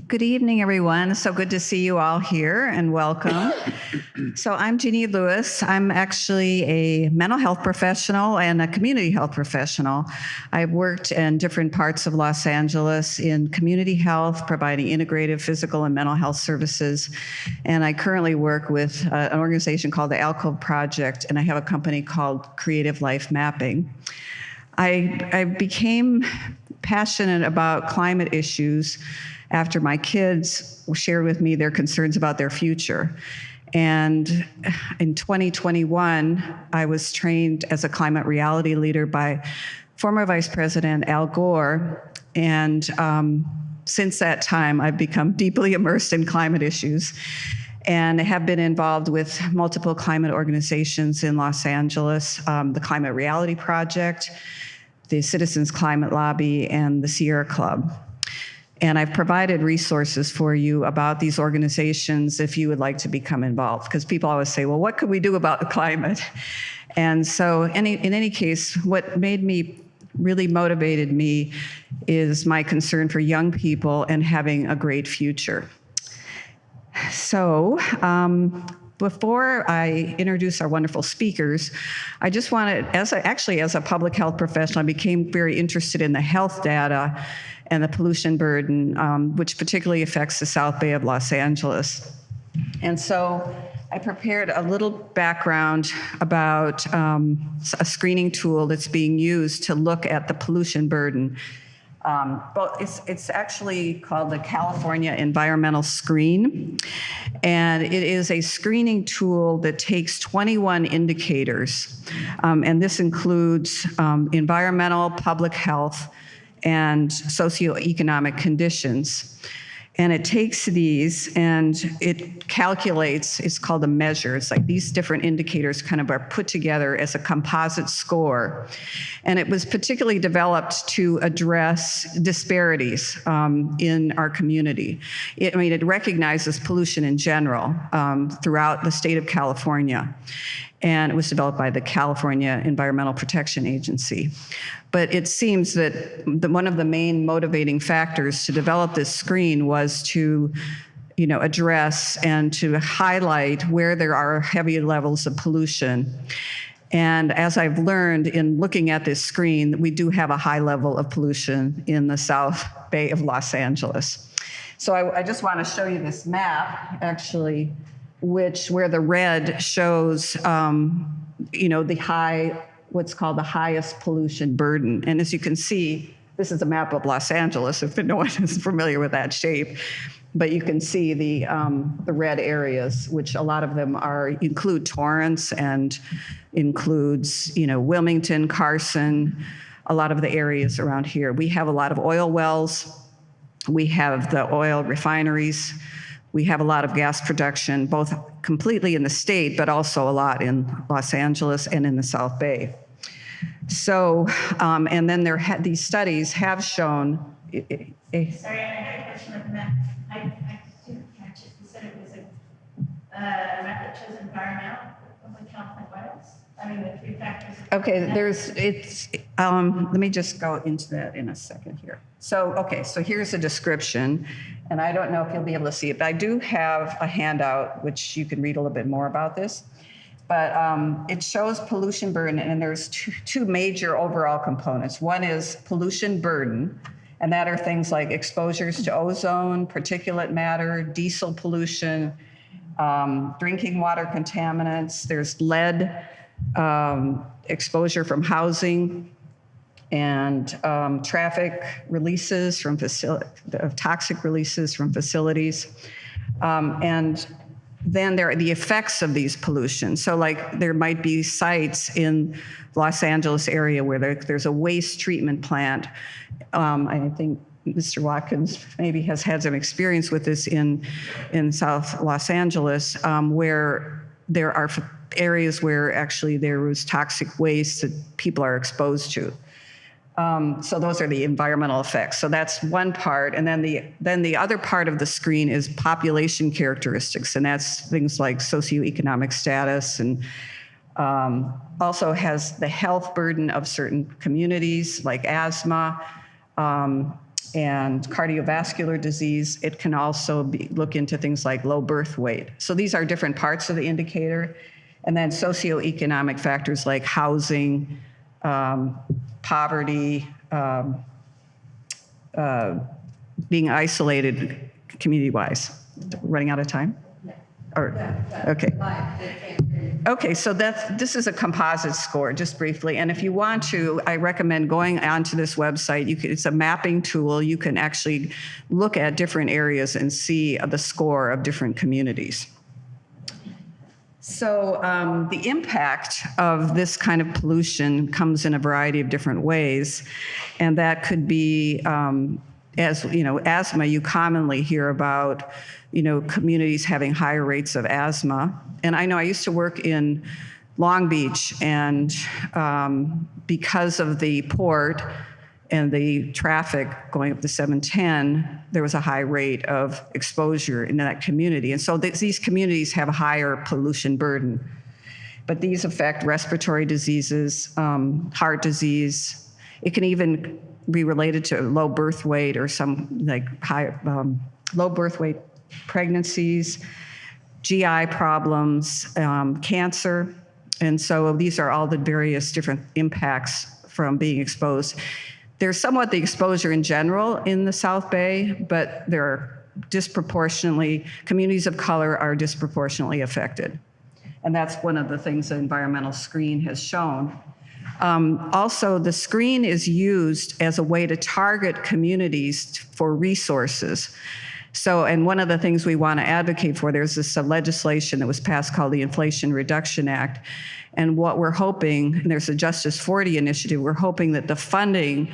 Good evening, everyone. So good to see you all here, and welcome. So I'm Jeannie Lewis. I'm actually a mental health professional and a community health professional. I've worked in different parts of Los Angeles in community health, providing integrative physical and mental health services. And I currently work with an organization called the Alcove Project, and I have a company called Creative Life Mapping. I became passionate about climate issues after my kids shared with me their concerns about their future. And in 2021, I was trained as a climate reality leader by former Vice President Al Gore. And since that time, I've become deeply immersed in climate issues and have been involved with multiple climate organizations in Los Angeles, the Climate Reality Project, the Citizens Climate Lobby, and the Sierra Club. And I've provided resources for you about these organizations if you would like to become involved, because people always say, well, what could we do about the climate? And so in any case, what really motivated me is my concern for young people and having a great future. So before I introduce our wonderful speakers, I just wanted, as a public health professional, I became very interested in the health data and the pollution burden, which particularly affects the South Bay of Los Angeles. And so I prepared a little background about a screening tool that's being used to look at the pollution burden. Well, it's actually called the California Environmental Screen, and it is a screening tool that takes 21 indicators, and this includes environmental, public health, and socioeconomic conditions. And it takes these and it calculates, it's called a measure. It's like these different indicators kind of are put together as a composite score. And it was particularly developed to address disparities in our community. It recognizes pollution in general throughout the state of California. And it was developed by the California Environmental Protection Agency. But it seems that one of the main motivating factors to develop this screen was to address and to highlight where there are heavy levels of pollution. And as I've learned in looking at this screen, we do have a high level of pollution in the South Bay of Los Angeles. So I just want to show you this map, actually, where the red shows, what's called the highest pollution burden. And as you can see, this is a map of Los Angeles, if no one is familiar with that shape. But you can see the red areas, which a lot of them include Torrance and includes, Wilmington, Carson, a lot of the areas around here. We have a lot of oil wells. We have the oil refineries. We have a lot of gas production, both completely in the state, but also a lot in Los Angeles and in the South Bay. So, and then these studies have shown. Sorry, I had a question on the map. I didn't catch it. You said it was a map that shows environmental, public health, and what else? The three factors. Okay, let me just go into that in a second here. So here's a description, and I don't know if you'll be able to see it, but I do have a handout which you can read a little bit more about this. But it shows pollution burden, and there's two major overall components. One is pollution burden, and that are things like exposures to ozone, particulate matter, diesel pollution, drinking water contaminants. There's lead exposure from housing, and traffic releases from toxic releases from facilities. And then there are the effects of these pollutions. So there might be sites in Los Angeles area where there's a waste treatment plant. I think Mr. Watkins maybe has had some experience with this in South Los Angeles, where there are areas where actually there was toxic waste that people are exposed to. So those are the environmental effects. So that's one part. And then the other part of the screen is population characteristics. And that's things like socioeconomic status and Also has the health burden of certain communities like asthma and cardiovascular disease. It can also look into things like low birth weight. So these are different parts of the indicator. And then socioeconomic factors like housing, poverty, being isolated community-wise. Running out of time? Or, okay. Okay, so this is a composite score, just briefly. And if you want to, I recommend going onto this website. It's a mapping tool. You can actually look at different areas and see the score of different communities. So the impact of this kind of pollution comes in a variety of different ways. And that could be, as you know, asthma, you commonly hear about, communities having higher rates of asthma. And I know I used to work in Long Beach, and because of the port and the traffic going up the 710, there was a high rate of exposure in that community. And so these communities have a higher pollution burden. But these affect respiratory diseases, heart disease. It can even be related to low birth weight or some like low birth weight pregnancies, GI problems, cancer. And so these are all the various different impacts from being exposed. There's somewhat the exposure in general in the South Bay, but there are communities of color are disproportionately affected. And that's one of the things the environmental screen has shown. Also, the screen is used as a way to target communities for resources. So, and one of the things we want to advocate for, there's this legislation that was passed called the Inflation Reduction Act. And what we're hoping, and there's a Justice 40 initiative, we're hoping that the funding,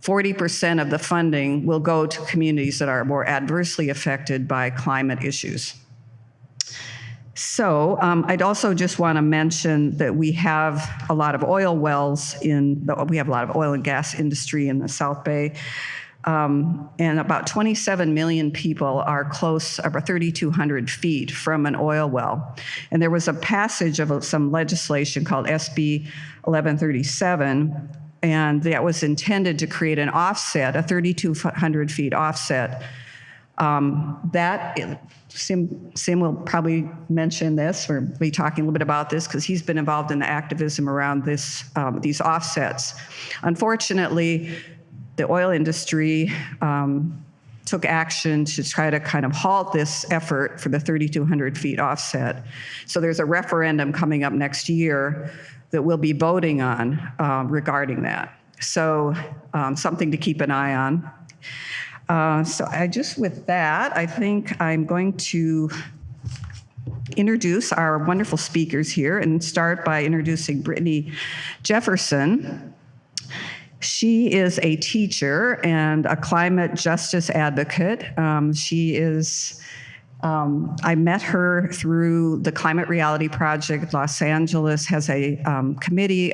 40% of the funding will go to communities that are more adversely affected by climate issues. So I'd also just want to mention that we have a lot of oil wells we have a lot of oil and gas industry in the South Bay. And about 27 million people are close, over 3,200 feet from an oil well. And there was a passage of some legislation called SB 1137, and that was intended to create an offset, a 3,200 feet offset. Sim will probably mention this or be talking a little bit about this because he's been involved in the activism around these offsets. Unfortunately, the oil industry took action to try to kind of halt this effort for the 3,200 feet offset. So there's a referendum coming up next year that we'll be voting on regarding that. So something to keep an eye on. With that, I think I'm going to introduce our wonderful speakers here and start by introducing Brittany Jefferson. She is a teacher and a climate justice advocate. I met her through the Climate Reality Project. Los Angeles has a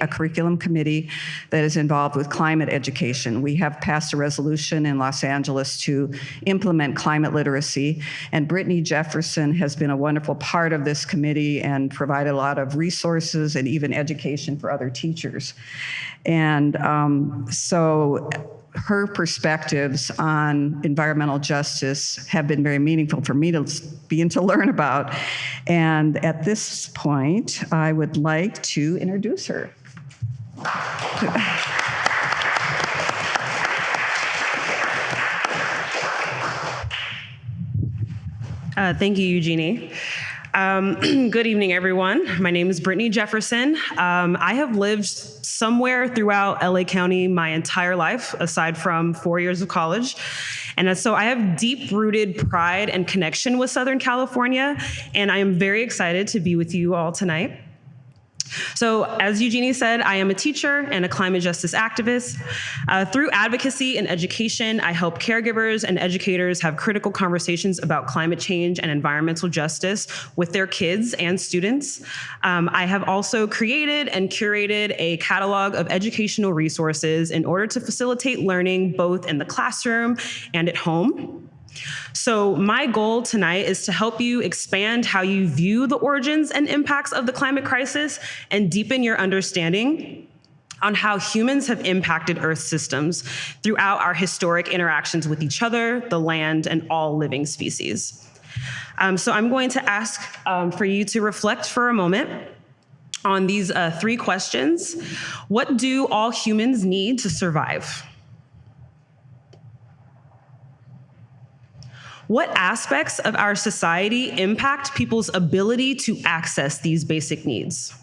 curriculum committee that is involved with climate education. We have passed a resolution in Los Angeles to implement climate literacy, and Brittany Jefferson has been a wonderful part of this committee and provided a lot of resources and even education for other teachers. And so her perspectives on environmental justice have been very meaningful for me to begin to learn about. And at this point, I would like to introduce her. Thank you, Eugenie. Good evening, everyone. My name is Brittany Jefferson. I have lived somewhere throughout LA County my entire life, aside from 4 years of college. And so I have deep-rooted pride and connection with Southern California, and I am very excited to be with you all tonight. So as Eugenie said, I am a teacher and a climate justice activist. Through advocacy and education, I help caregivers and educators have critical conversations about climate change and environmental justice with their kids and students. I have also created and curated a catalog of educational resources in order to facilitate learning both in the classroom and at home. So my goal tonight is to help you expand how you view the origins and impacts of the climate crisis and deepen your understanding on how humans have impacted Earth systems throughout our historic interactions with each other, the land, and all living species. So I'm going to ask for you to reflect for a moment on these 3 questions. What do all humans need to survive? What aspects of our society impact people's ability to access these basic needs?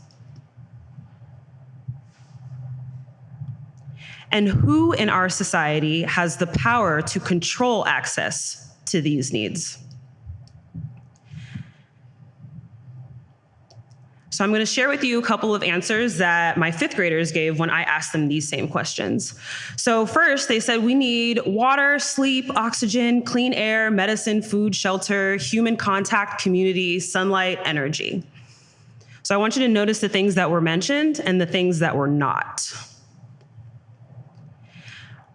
And who in our society has the power to control access to these needs? So I'm going to share with you a couple of answers that my 5th graders gave when I asked them these same questions. So first, they said we need water, sleep, oxygen, clean air, medicine, food, shelter, human contact, community, sunlight, energy. So I want you to notice the things that were mentioned and the things that were not.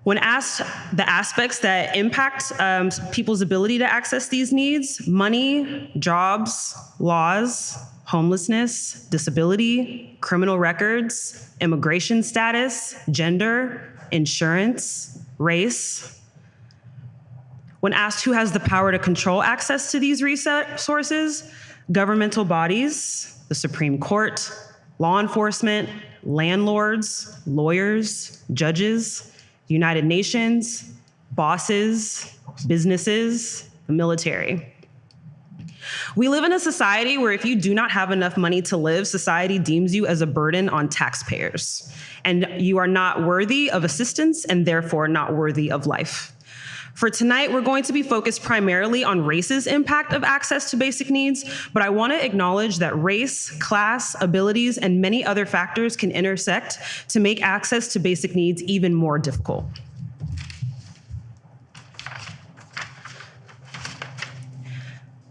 When asked the aspects that impact people's ability to access these needs, money, jobs, laws, homelessness, disability, criminal records, immigration status, gender, insurance, race. When asked who has the power to control access to these resources, governmental bodies, the Supreme Court, law enforcement, landlords, lawyers, judges, United Nations, bosses, businesses, the military. We live in a society where if you do not have enough money to live, society deems you as a burden on taxpayers, and you are not worthy of assistance and therefore not worthy of life. For tonight, we're going to be focused primarily on race's impact of access to basic needs, but I want to acknowledge that race, class, abilities, and many other factors can intersect to make access to basic needs even more difficult.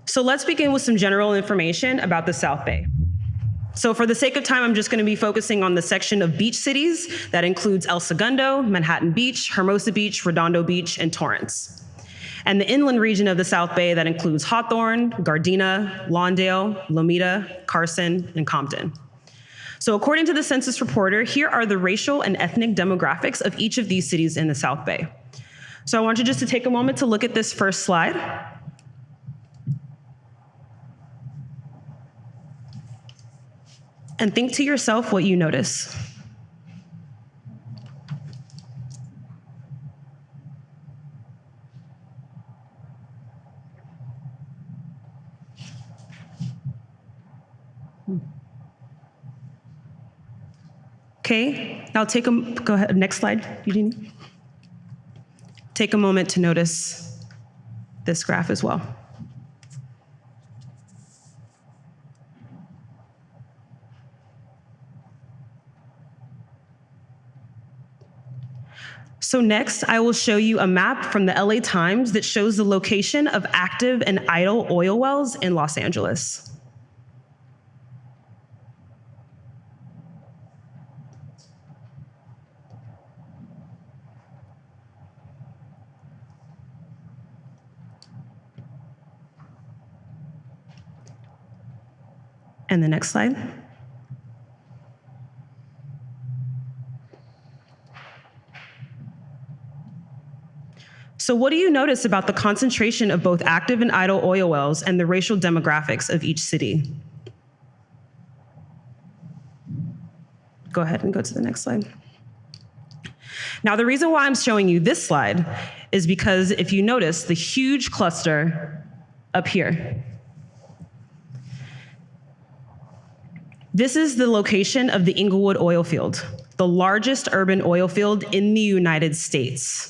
So let's begin with some general information about the South Bay. So for the sake of time, I'm just going to be focusing on the section of beach cities that includes El Segundo, Manhattan Beach, Hermosa Beach, Redondo Beach, and Torrance. And the inland region of the South Bay that includes Hawthorne, Gardena, Lawndale, Lomita, Carson, and Compton. So according to the Census Reporter, here are the racial and ethnic demographics of each of these cities in the South Bay. So I want you just to take a moment to look at this first slide. And think to yourself what you notice. Okay, now go ahead, next slide, Eugenie. Take a moment to notice this graph as well. So next, I will show you a map from the LA Times that shows the location of active and idle oil wells in Los Angeles. And the next slide. So what do you notice about the concentration of both active and idle oil wells and the racial demographics of each city? Go ahead and go to the next slide. Now, the reason why I'm showing you this slide is because if you notice the huge cluster up here, this is the location of the Inglewood oil field, the largest urban oil field in the United States.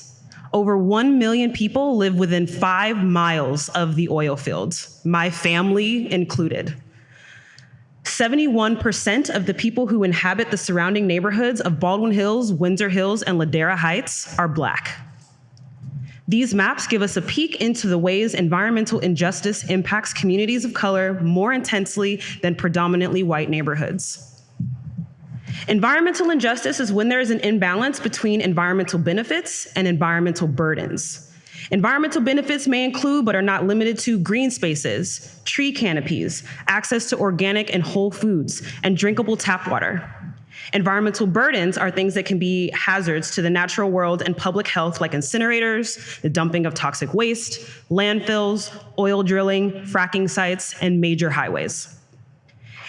Over 1 million people live within 5 miles of the oil fields, my family included. 71% of the people who inhabit the surrounding neighborhoods of Baldwin Hills, Windsor Hills, and Ladera Heights are Black. These maps give us a peek into the ways environmental injustice impacts communities of color more intensely than predominantly white neighborhoods. Environmental injustice is when there is an imbalance between environmental benefits and environmental burdens. Environmental benefits may include, but are not limited to, green spaces, tree canopies, access to organic and whole foods, and drinkable tap water. Environmental burdens are things that can be hazards to the natural world and public health, like incinerators, the dumping of toxic waste, landfills, oil drilling, fracking sites, and major highways.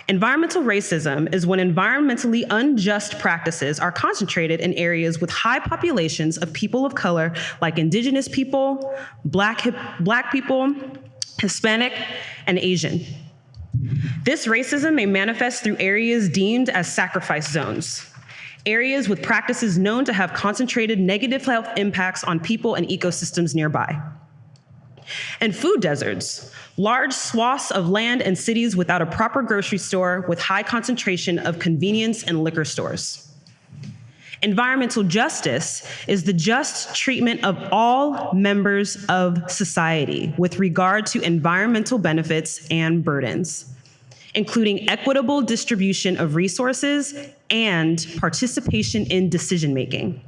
Environmental racism is when environmentally unjust practices are concentrated in areas with high populations of people of color, like Indigenous people, Black people, Hispanic, and Asian. This racism may manifest through areas deemed as sacrifice zones, areas with practices known to have concentrated negative health impacts on people and ecosystems nearby. And food deserts, large swaths of land and cities without a proper grocery store with high concentration of convenience and liquor stores. Environmental justice is the just treatment of all members of society with regard to environmental benefits and burdens, including equitable distribution of resources and participation in decision-making.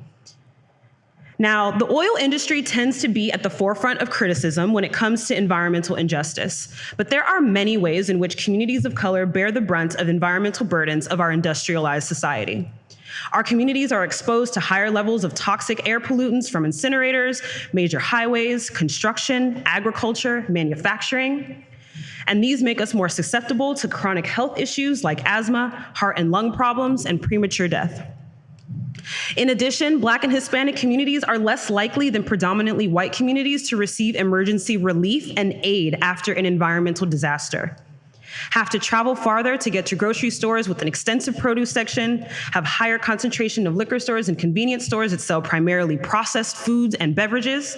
Now, the oil industry tends to be at the forefront of criticism when it comes to environmental injustice, but there are many ways in which communities of color bear the brunt of environmental burdens of our industrialized society. Our communities are exposed to higher levels of toxic air pollutants from incinerators, major highways, construction, agriculture, manufacturing, and these make us more susceptible to chronic health issues like asthma, heart and lung problems, and premature death. In addition, Black and Hispanic communities are less likely than predominantly white communities to receive emergency relief and aid after an environmental disaster, have to travel farther to get to grocery stores with an extensive produce section, have higher concentration of liquor stores and convenience stores that sell primarily processed foods and beverages,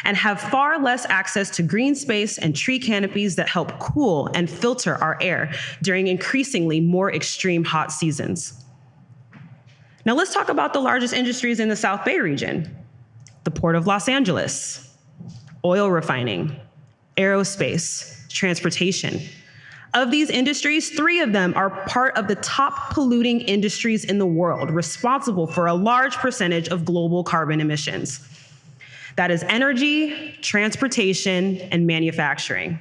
and have far less access to green space and tree canopies that help cool and filter our air during increasingly more extreme hot seasons. Now let's talk about the largest industries in the South Bay region: the Port of Los Angeles, oil refining, aerospace, transportation. Of these industries, 3 of them are part of the top polluting industries in the world, responsible for a large percentage of global carbon emissions. That is energy, transportation, and manufacturing.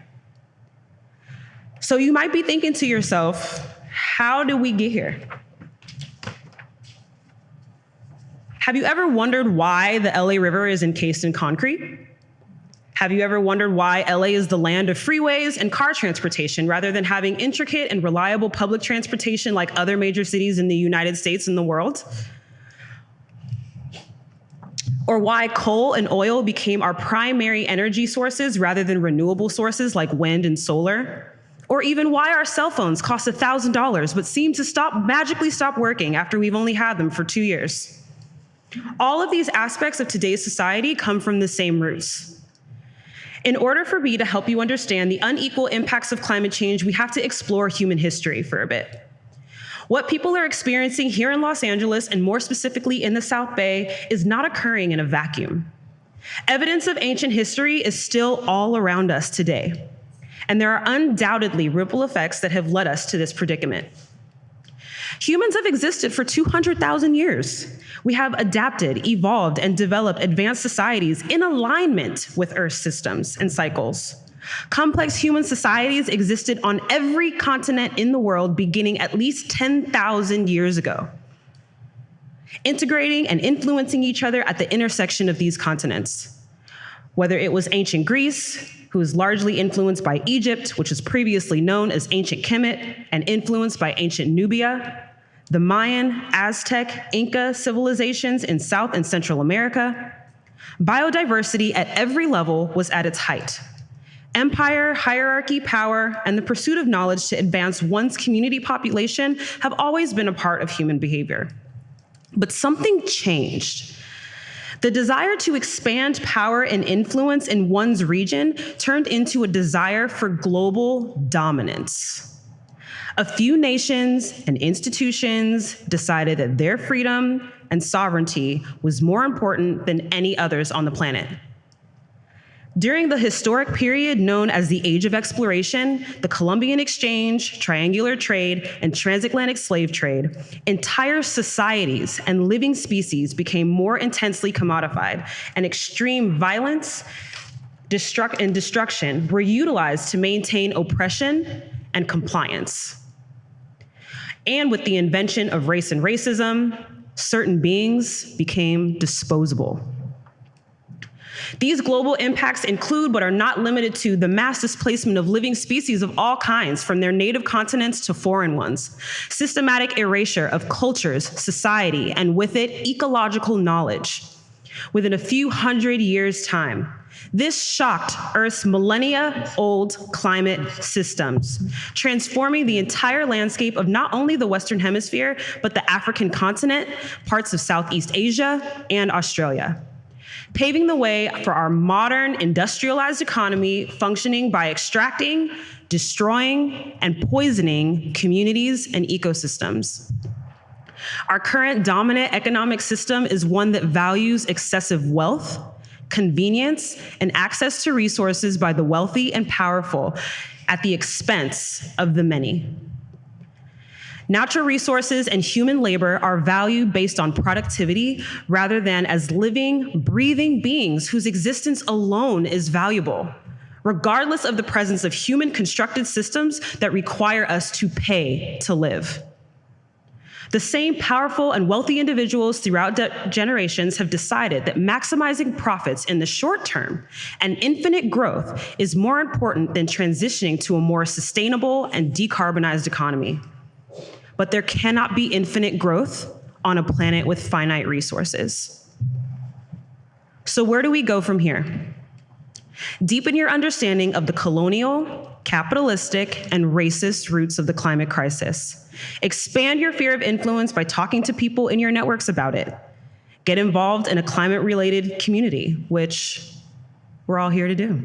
So you might be thinking to yourself, how did we get here? Have you ever wondered why the LA River is encased in concrete? Have you ever wondered why LA is the land of freeways and car transportation rather than having intricate and reliable public transportation like other major cities in the United States and the world? Or why coal and oil became our primary energy sources rather than renewable sources like wind and solar? Or even why our cell phones cost $1,000 but seem to magically stop working after we've only had them for 2 years? All of these aspects of today's society come from the same roots. In order for me to help you understand the unequal impacts of climate change, we have to explore human history for a bit. What people are experiencing here in Los Angeles, and more specifically in the South Bay, is not occurring in a vacuum. Evidence of ancient history is still all around us today, and there are undoubtedly ripple effects that have led us to this predicament. Humans have existed for 200,000 years. We have adapted, evolved, and developed advanced societies in alignment with Earth's systems and cycles. Complex human societies existed on every continent in the world beginning at least 10,000 years ago, integrating and influencing each other at the intersection of these continents. Whether it was ancient Greece, who was largely influenced by Egypt, which was previously known as ancient Kemet, and influenced by ancient Nubia, the Mayan, Aztec, Inca civilizations in South and Central America, biodiversity at every level was at its height. Empire, hierarchy, power, and the pursuit of knowledge to advance one's community population have always been a part of human behavior. But something changed. The desire to expand power and influence in one's region turned into a desire for global dominance. A few nations and institutions decided that their freedom and sovereignty was more important than any others on the planet. During the historic period known as the Age of Exploration, the Columbian Exchange, triangular trade, and transatlantic slave trade, entire societies and living species became more intensely commodified, and extreme violence and destruction were utilized to maintain oppression and compliance. And with the invention of race and racism, certain beings became disposable. These global impacts include, but are not limited to, the mass displacement of living species of all kinds from their native continents to foreign ones, systematic erasure of cultures, society, and with it, ecological knowledge within a few hundred years' time. This shocked Earth's millennia-old climate systems, transforming the entire landscape of not only the Western Hemisphere, but the African continent, parts of Southeast Asia, and Australia, paving the way for our modern industrialized economy functioning by extracting, destroying, and poisoning communities and ecosystems. Our current dominant economic system is one that values excessive wealth, convenience, and access to resources by the wealthy and powerful at the expense of the many. Natural resources and human labor are valued based on productivity rather than as living, breathing beings whose existence alone is valuable, regardless of the presence of human-constructed systems that require us to pay to live. The same powerful and wealthy individuals throughout generations have decided that maximizing profits in the short term and infinite growth is more important than transitioning to a more sustainable and decarbonized economy. But there cannot be infinite growth on a planet with finite resources. So where do we go from here? Deepen your understanding of the colonial, capitalistic, and racist roots of the climate crisis. Expand your sphere of influence by talking to people in your networks about it. Get involved in a climate-related community, which we're all here to do.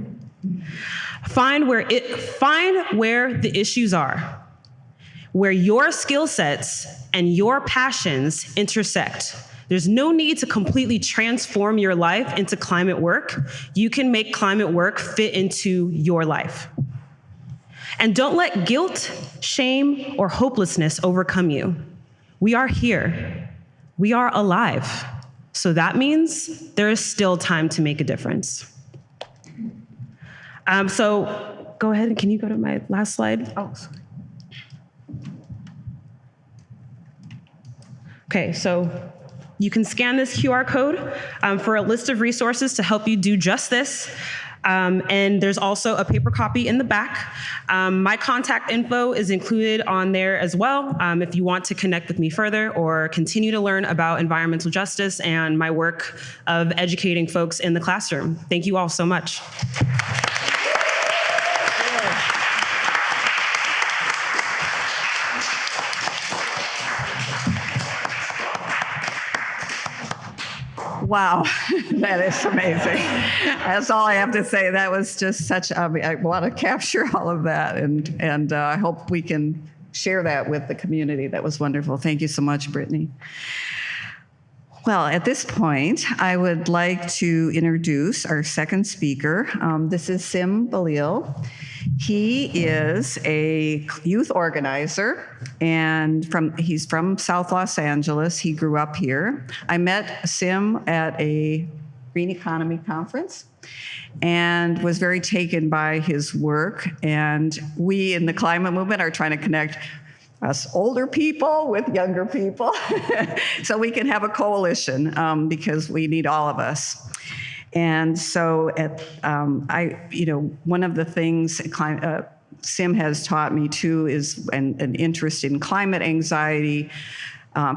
Find where the issues are, where your skill sets and your passions intersect. There's no need to completely transform your life into climate work. You can make climate work fit into your life. And don't let guilt, shame, or hopelessness overcome you. We are here. We are alive. So that means there is still time to make a difference. So go ahead, and can you go to my last slide? Oh, sorry. Okay, so you can scan this QR code for a list of resources to help you do just this. And there's also a paper copy in the back. My contact info is included on there as well if you want to connect with me further or continue to learn about environmental justice and my work of educating folks in the classroom. Thank you all so much. Wow, that is amazing. That's all I have to say. That was just such, I want to capture all of that, and I hope we can share that with the community. That was wonderful. Thank you so much, Brittany. Well, at this point, I would like to introduce our second speaker. This is Sim Bilal. He is a youth organizer, and he's from South Los Angeles. He grew up here. I met Sim at a green economy conference and was very taken by his work. And we in the climate movement are trying to connect us older people with younger people so we can have a coalition because we need all of us. And so one of the things Sim has taught me too is an interest in climate anxiety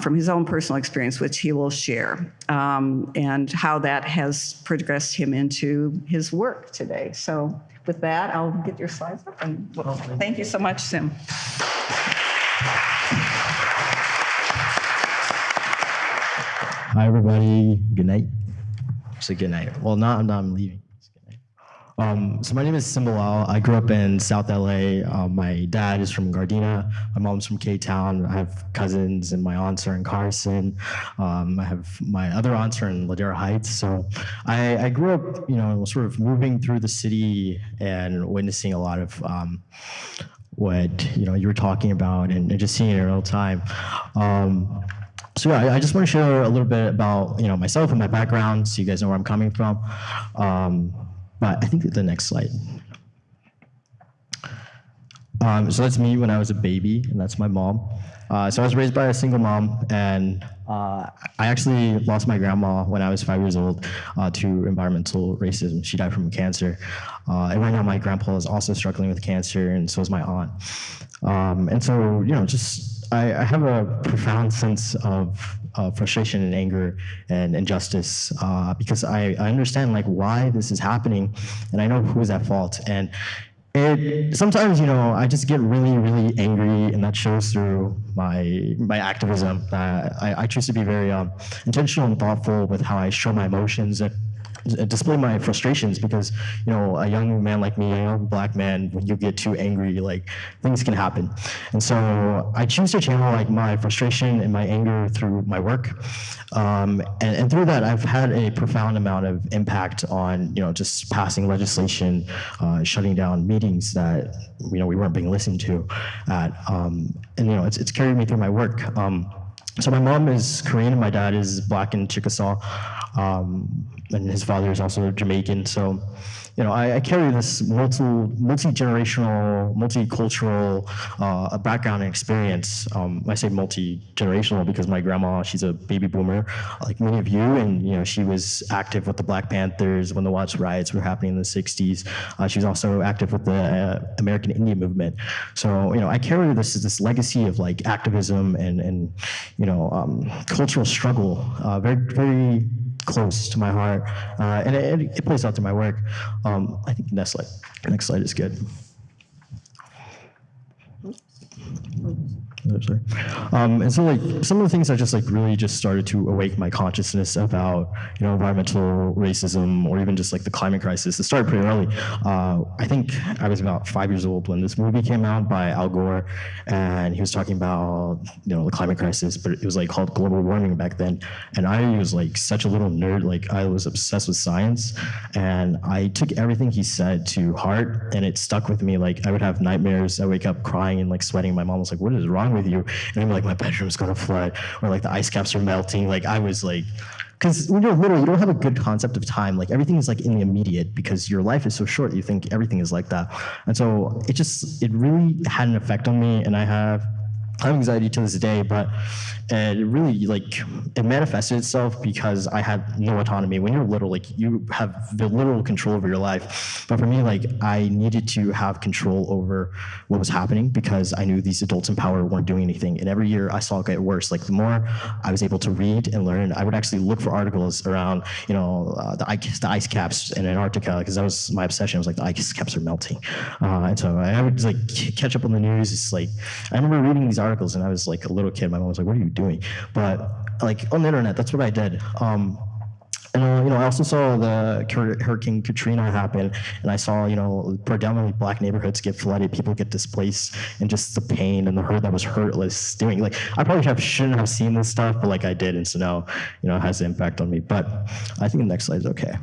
from his own personal experience, which he will share, and how that has progressed him into his work today. So with that, I'll get your slides up. And thank you so much, Sim. Hi, everybody. Good night. It's a good night. Well, I'm leaving. It's good night. So my name is Sim Bilal. I grew up in South LA. My dad is from Gardena. My mom's from K-Town. I have cousins and my aunts are in Carson. I have my other aunts are in Ladera Heights. So I grew up, sort of moving through the city and witnessing a lot of what you were talking about and just seeing it in real time. So yeah, I just want to share a little bit about myself and my background, so you guys know where I'm coming from. But I think the next slide. So that's me when I was a baby, and that's my mom. So I was raised by a single mom, and I actually lost my grandma when I was 5 years old to environmental racism. She died from cancer. And right now my grandpa is also struggling with cancer, and so is my aunt. And so, I have a profound sense of frustration and anger and injustice because I understand why this is happening, and I know who is at fault. And sometimes I just get really, really angry, and that shows through my activism. I choose to be very intentional and thoughtful with how I show my emotions and display my frustrations, because a young man like me, a young Black man, when you get too angry, things can happen. And so I choose to channel my frustration and my anger through my work, and through that I've had a profound amount of impact on just passing legislation, shutting down meetings that we weren't being listened to at, and it's carried me through my work. So my mom is Korean and my dad is Black and Chickasaw, and his father is also Jamaican. So, I carry this multi-generational, multicultural background and experience. I say multi-generational because my grandma, she's a baby boomer, like many of you, and she was active with the Black Panthers when the Watts riots were happening in the 60s. She was also active with the American Indian movement. So, I carry this legacy of activism and cultural struggle, very, very close to my heart, and it plays out through my work. I think the next slide is good. Oh, sorry. And so some of the things I just really just started to awake my consciousness about environmental racism, or even just the climate crisis. It started pretty early. I think I was about 5 years old when this movie came out by Al Gore, and he was talking about the climate crisis, but it was called global warming back then. And I was such a little nerd. I was obsessed with science, and I took everything he said to heart, and it stuck with me. I would have nightmares. I wake up crying and sweating. My mom was like, "What is wrong with you?" And I'm like, "My bedroom's gonna flood," or the ice caps are melting. I was because when you're little, you don't have a good concept of time. Everything is in the immediate, because your life is so short. You think everything is like that. And so it really had an effect on me, and I have anxiety to this day, but it really it manifested itself because I had no autonomy. When you're little, you have the little control over your life. But for me, I needed to have control over what was happening, because I knew these adults in power weren't doing anything. And every year I saw it get worse. The more I was able to read and learn, I would actually look for articles around, the ice caps in Antarctica, because that was my obsession. It was the ice caps are melting. And so I would catch up on the news. It's I remember reading these articles, and I was a little kid. My mom was like, "What are you doing?" But on the internet, that's what I did. And I also saw the Hurricane Katrina happen, and I saw predominantly Black neighborhoods get flooded, people get displaced, and just the pain and the hurt that was hurtless doing. I probably shouldn't have seen this stuff, but I did, and so now it has an impact on me. But I think the next slide is okay.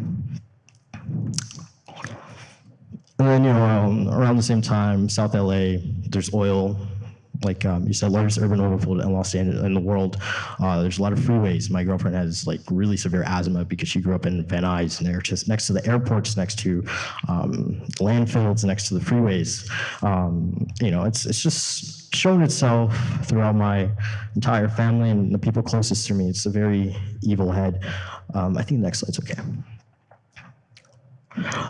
And then around the same time, South LA, there's oil. You said, largest urban overfield in Los Angeles in the world. There's a lot of freeways. My girlfriend has really severe asthma because she grew up in Van Nuys, and they're just next to the airports, next to landfills, next to the freeways. It's just shown itself throughout my entire family and the people closest to me. It's a very evil head. I think the next slide's okay.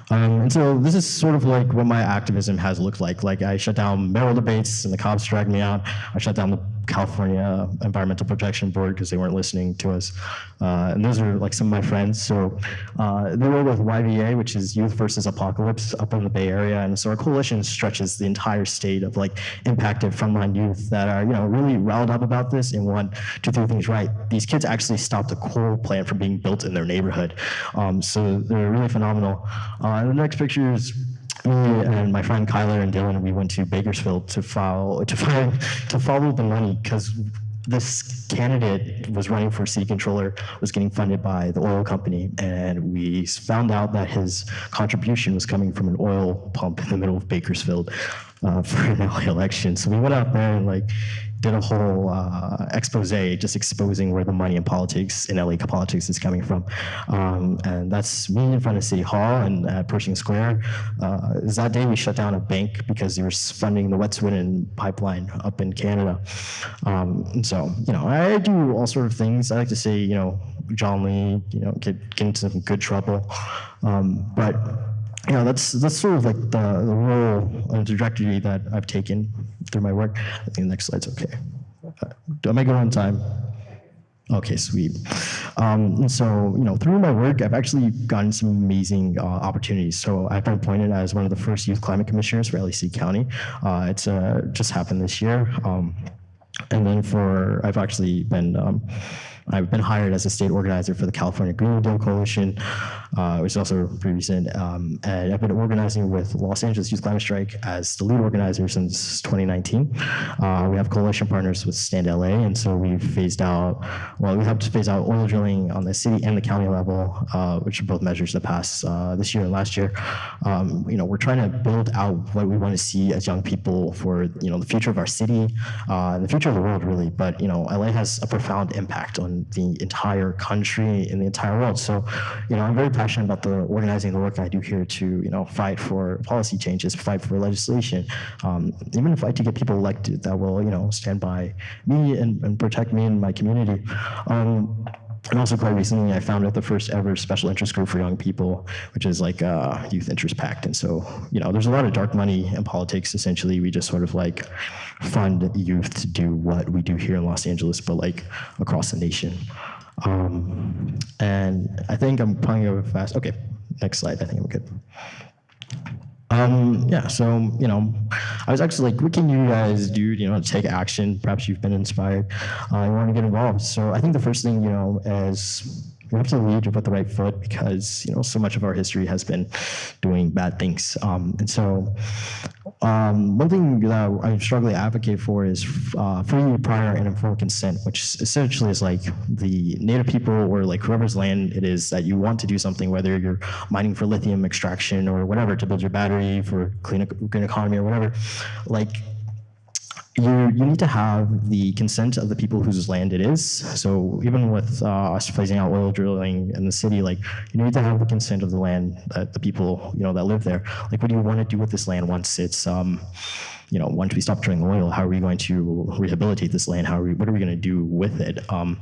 And so this is sort of what my activism has looked like. I shut down mayoral debates and the cops dragged me out. I shut down the California Environmental Protection Board because they weren't listening to us. And those are like some of my friends. So they were with YVA, which is Youth versus Apocalypse up in the Bay Area. And so our coalition stretches the entire state of like impacted frontline youth that are, really riled up about this and want to do things right. These kids actually stopped a coal plant from being built in their neighborhood. So they're really phenomenal. The next picture is me and my friend Kyler and Dylan. We went to Bakersfield to follow the money because this candidate was running for city controller, was getting funded by the oil company, and we found out that his contribution was coming from an oil pump in the middle of Bakersfield for an LA election. So we went out there and did a whole expose just exposing where the money in politics, in LA politics, is coming from. And that's me in front of City Hall and at Pershing Square. That day we shut down a bank because they were funding the Wet'suwet'en pipeline up in Canada. And so, I do all sort of things. I like to say, John Lee, get into some good trouble. But that's sort of like the role and trajectory that I've taken through my work. I think the next slide's okay. Am I good on time? Okay, sweet. And so, through my work, I've actually gotten some amazing opportunities. So I've been appointed as one of the first youth climate commissioners for LAC County. It's just happened this year. And then I've actually been I've been hired as a state organizer for the California Green New Deal Coalition, which is also pretty recent. And I've been organizing with Los Angeles Youth Climate Strike as the lead organizer since 2019. We have coalition partners with Stand LA, and so we helped to phase out oil drilling on the city and the county level, which are both measures that passed this year and last year. We're trying to build out what we want to see as young people for the future of our city and the future of the world, really. But LA has a profound impact on the entire country and the entire world. So, I'm very passionate about the organizing, the work I do here to, fight for policy changes, fight for legislation, even fight to get people elected that will, stand by me and protect me and my community. And also quite recently, I founded the first ever special interest group for young people, which is like a youth interest pact. And so, there's a lot of dark money in politics. Essentially, we just sort of fund youth to do what we do here in Los Angeles, but across the nation. And I think I'm probably going fast. Okay, next slide. I think I'm good. So, I was actually what can you guys do, to take action? Perhaps you've been inspired, you want to get involved. So I think the first thing, is we have to lead with the right foot because, so much of our history has been doing bad things. And so one thing that I strongly advocate for is free, prior, and informed consent, which essentially is the native people or whoever's land it is that you want to do something, whether you're mining for lithium extraction or whatever to build your battery for green economy or whatever, you need to have the consent of the people whose land it is. So even with us phasing out oil drilling in the city, you need to have the consent of the land, that the people, that live there. What do you want to do with this land once it's, once we stop drilling oil, how are we going to rehabilitate this land? What are we going to do with it? And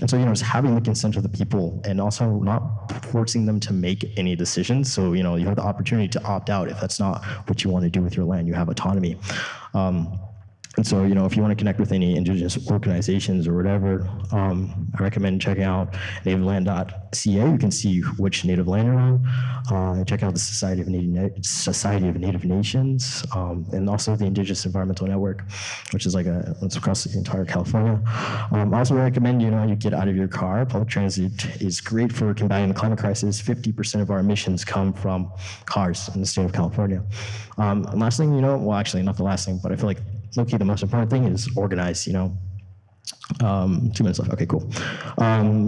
so, just having the consent of the people and also not forcing them to make any decisions. So, you have the opportunity to opt out if that's not what you want to do with your land. You have autonomy. And so, if you want to connect with any indigenous organizations or whatever, I recommend checking out nativeland.ca. You can see which native land you're on. Check out the Society of Native Nations, and also the Indigenous Environmental Network, which is it's across the entire California. I also recommend, you get out of your car. Public transit is great for combating the climate crisis. 50% of our emissions come from cars in the state of California. And last thing, well, actually not the last thing, but I feel low-key, the most important thing is organize, 2 minutes left. Okay, cool.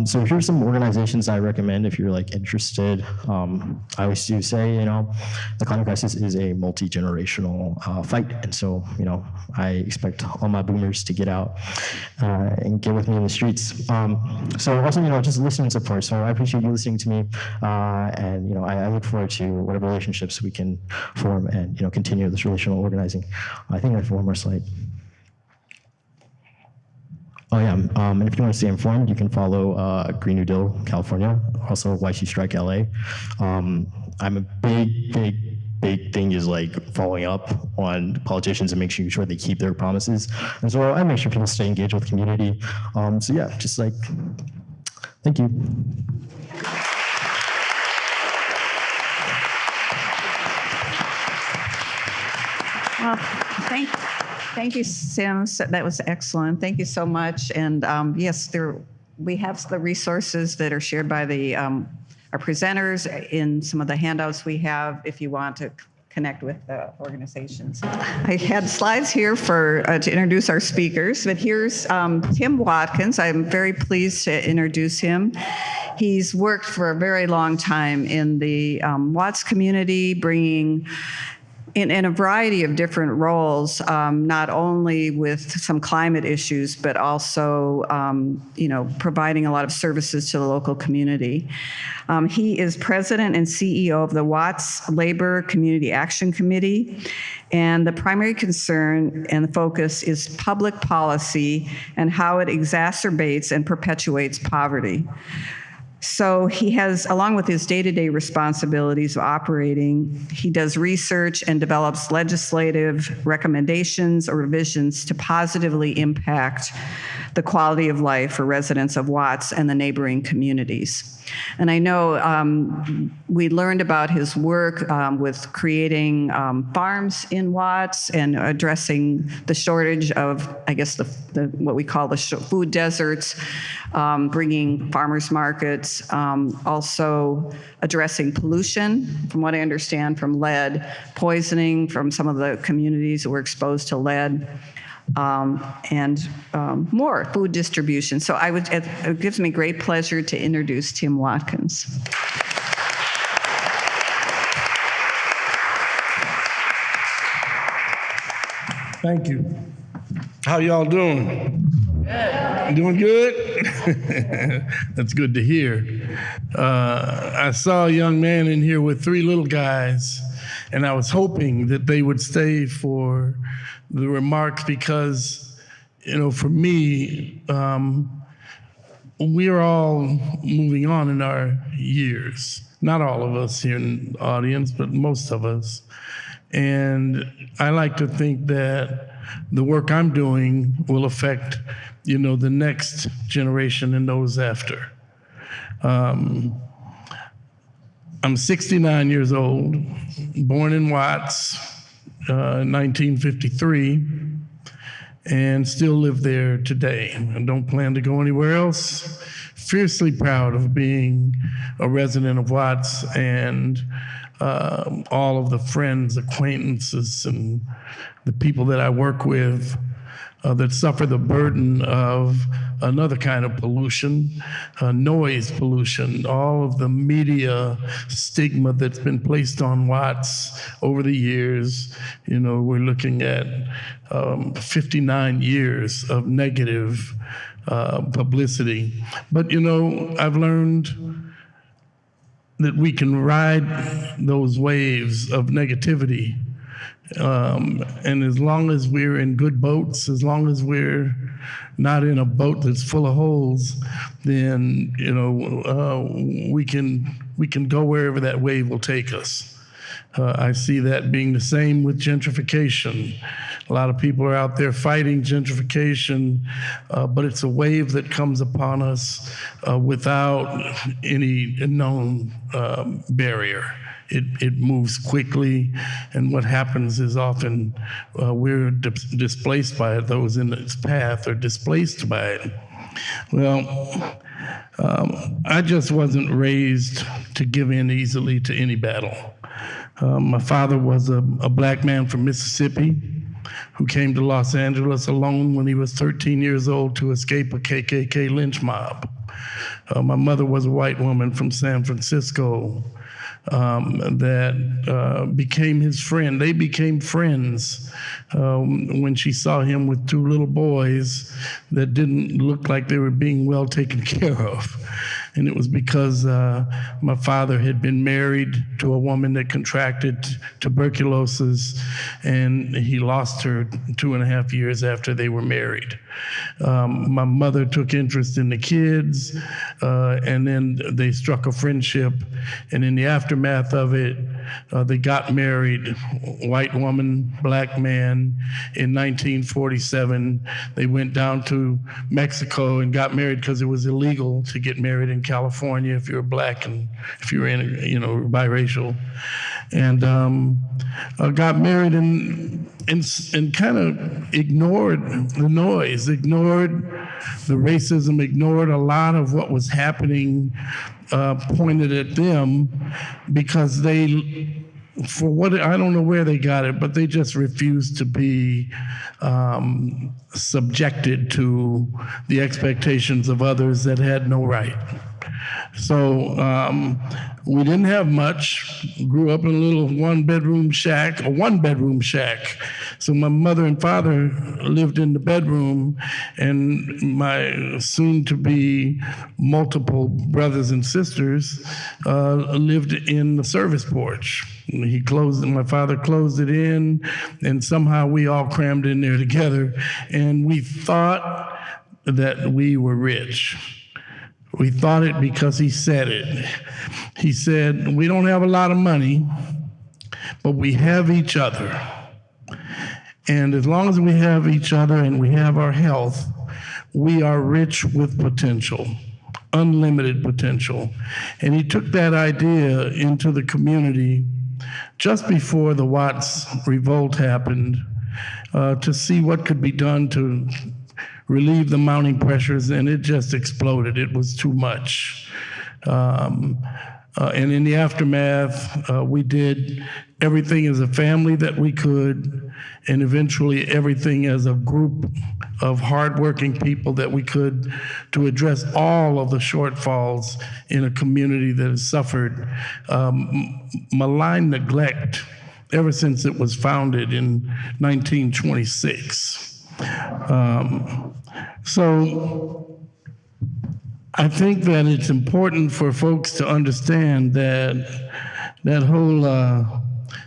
So here's some organizations I recommend if you're interested. I always do say, the climate crisis is a multi-generational fight. And so, I expect all my boomers to get out and get with me in the streets. So also, just listen and support. So I appreciate you listening to me. And, I look forward to whatever relationships we can form and, continue this relational organizing. I think I have one more slide. Oh yeah, and if you want to stay informed, you can follow Green New Deal California, also YC Strike LA. I'm a big big thing is like following up on politicians and making sure they keep their promises. And so I make sure people stay engaged with the community. So yeah, just like, thank you. Well, thank you, Sim. That was excellent. Thank you so much. And yes, we have the resources that are shared by our presenters in some of the handouts we have if you want to connect with the organizations. I had slides here to introduce our speakers, but here's Tim Watkins. I'm very pleased to introduce him. He's worked for a very long time in the Watts community, bringing in a variety of different roles, not only with some climate issues, but also, providing a lot of services to the local community. He is president and CEO of the Watts Labor Community Action Committee, and the primary concern and the focus is public policy and how it exacerbates and perpetuates poverty. So he has, along with his day-to-day responsibilities of operating, he does research and develops legislative recommendations or revisions to positively impact the quality of life for residents of Watts and the neighboring communities. And I know we learned about his work with creating farms in Watts and addressing the shortage of, I guess, what we call the food deserts, bringing farmers markets, also addressing pollution, from what I understand, from lead, poisoning from some of the communities that were exposed to lead. And more food distribution. So it gives me great pleasure to introduce Tim Watkins. Thank you. How y'all doing? Good. Doing good? That's good to hear. I saw a young man in here with 3 little guys, and I was hoping that they would stay for the remarks because, for me, we're all moving on in our years. Not all of us here in the audience, but most of us. And I like to think that the work I'm doing will affect, the next generation and those after. I'm 69 years old, born in Watts, 1953, and still live there today. I don't plan to go anywhere else. Fiercely proud of being a resident of Watts and all of the friends, acquaintances, and the people that I work with that suffer the burden of another kind of pollution, noise pollution, all of the media stigma that's been placed on Watts over the years. We're looking at 59 years of negative publicity. But, I've learned that we can ride those waves of negativity. And as long as we're in good boats, as long as we're not in a boat that's full of holes, then we can go wherever that wave will take us. I see that being the same with gentrification. A lot of people are out there fighting gentrification, but it's a wave that comes upon us without any known barrier. It moves quickly, and what happens is often we're displaced by it. Those in its path are displaced by it. Well, I just wasn't raised to give in easily to any battle. My father was a black man from Mississippi who came to Los Angeles alone when he was 13 years old to escape a KKK lynch mob. My mother was a white woman from San Francisco that became his friend. They became friends when she saw him with 2 little boys that didn't look like they were being well taken care of. And it was because my father had been married to a woman that contracted tuberculosis, and he lost her 2.5 years after they were married. My mother took interest in the kids, and then they struck a friendship. And in the aftermath of it, They got married, white woman, black man, in 1947. They went down to Mexico and got married because it was illegal to get married in California if you were black and if you were biracial. And got married and kind of ignored the noise, ignored the racism, ignored a lot of what was happening pointed at them, because they, for what, I don't know where they got it, but they just refused to be subjected to the expectations of others that had no right. So we didn't have much. Grew up in a little one-bedroom shack. So my mother and father lived in the bedroom, and my soon-to-be multiple brothers and sisters lived in the service porch. My father closed it in, and somehow we all crammed in there together, and we thought that we were rich. We thought it because he said it. He said, we don't have a lot of money, but we have each other. And as long as we have each other and we have our health, we are rich with potential, unlimited potential. And he took that idea into the community just before the Watts revolt happened to see what could be done to relieve the mounting pressures, and it just exploded. It was too much. And in the aftermath, we did everything as a family that we could, and eventually everything as a group of hardworking people that we could, to address all of the shortfalls in a community that has suffered malign neglect ever since it was founded in 1926. So I think that it's important for folks to understand that that whole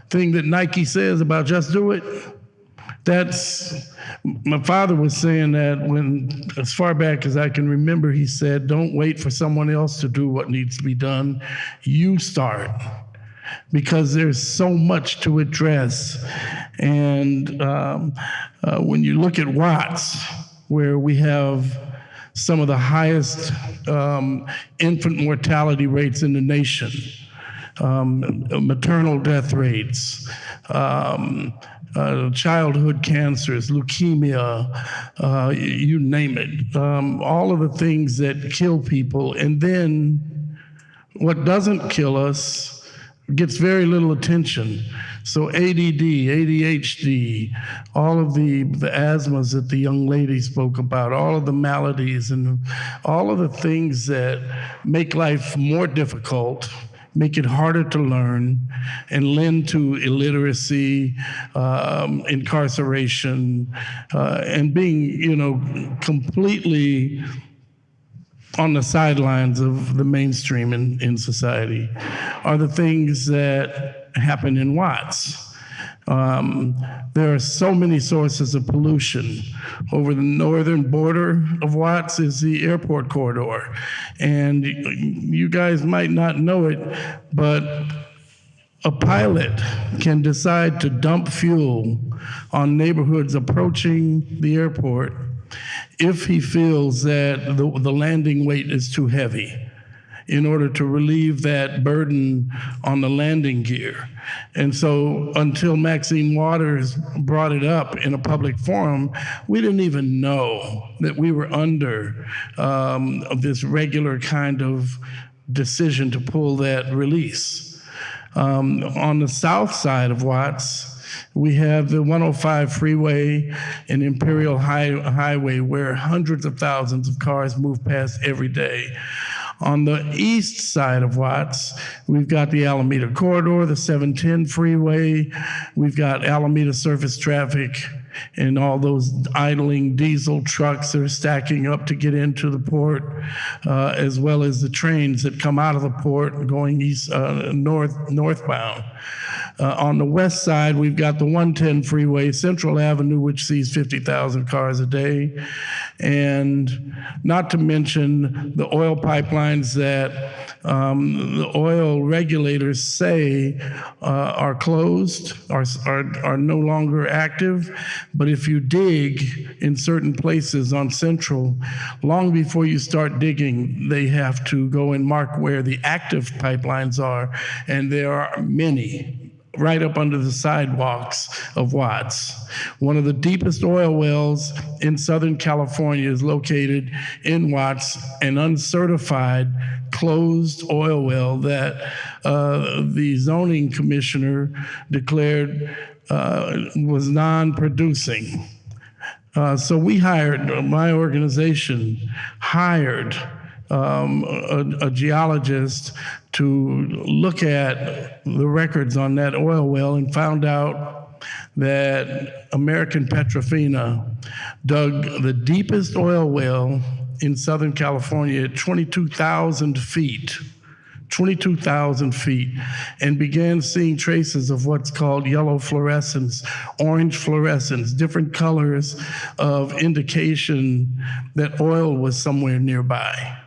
thing that Nike says about just do it, that's, my father was saying that when, as far back as I can remember, he said, don't wait for someone else to do what needs to be done. You start. Because there's so much to address. And when you look at Watts, where we have some of the highest infant mortality rates in the nation, maternal death rates, childhood cancers, leukemia, you name it, all of the things that kill people. And then what doesn't kill us gets very little attention. So ADD, ADHD, all of the asthmas that the young lady spoke about, all of the maladies and all of the things that make life more difficult, make it harder to learn, and lend to illiteracy, incarceration, and being, completely on the sidelines of the mainstream in society, are the things that happen in Watts. There are so many sources of pollution. Over the northern border of Watts is the airport corridor. And you guys might not know it, but a pilot can decide to dump fuel on neighborhoods approaching the airport if he feels that the landing weight is too heavy, in order to relieve that burden on the landing gear. And so until Maxine Waters brought it up in a public forum, we didn't even know that we were under this regular kind of decision to pull that release. On the south side of Watts, we have the 105 freeway and Imperial Highway, where hundreds of thousands of cars move past every day. On the east side of Watts, we've got the Alameda Corridor, the 710 freeway. We've got Alameda surface traffic and all those idling diesel trucks that are stacking up to get into the port, as well as the trains that come out of the port going east, northbound. On the west side, we've got the 110 freeway, Central Avenue, which sees 50,000 cars a day. And not to mention the oil pipelines that the oil regulators say are closed, are no longer active. But if you dig in certain places on Central, long before you start digging, they have to go and mark where the active pipelines are. And there are many right up under the sidewalks of Watts. One of the deepest oil wells in Southern California is located in Watts, an uncertified closed oil well that the zoning commissioner declared was non-producing. So we hired, my organization hired a geologist to look at the records on that oil well and found out that American Petrofina dug the deepest oil well in Southern California at 22,000 feet. 22,000 feet, and began seeing traces of what's called yellow fluorescence, orange fluorescence, different colors of indication that oil was somewhere nearby.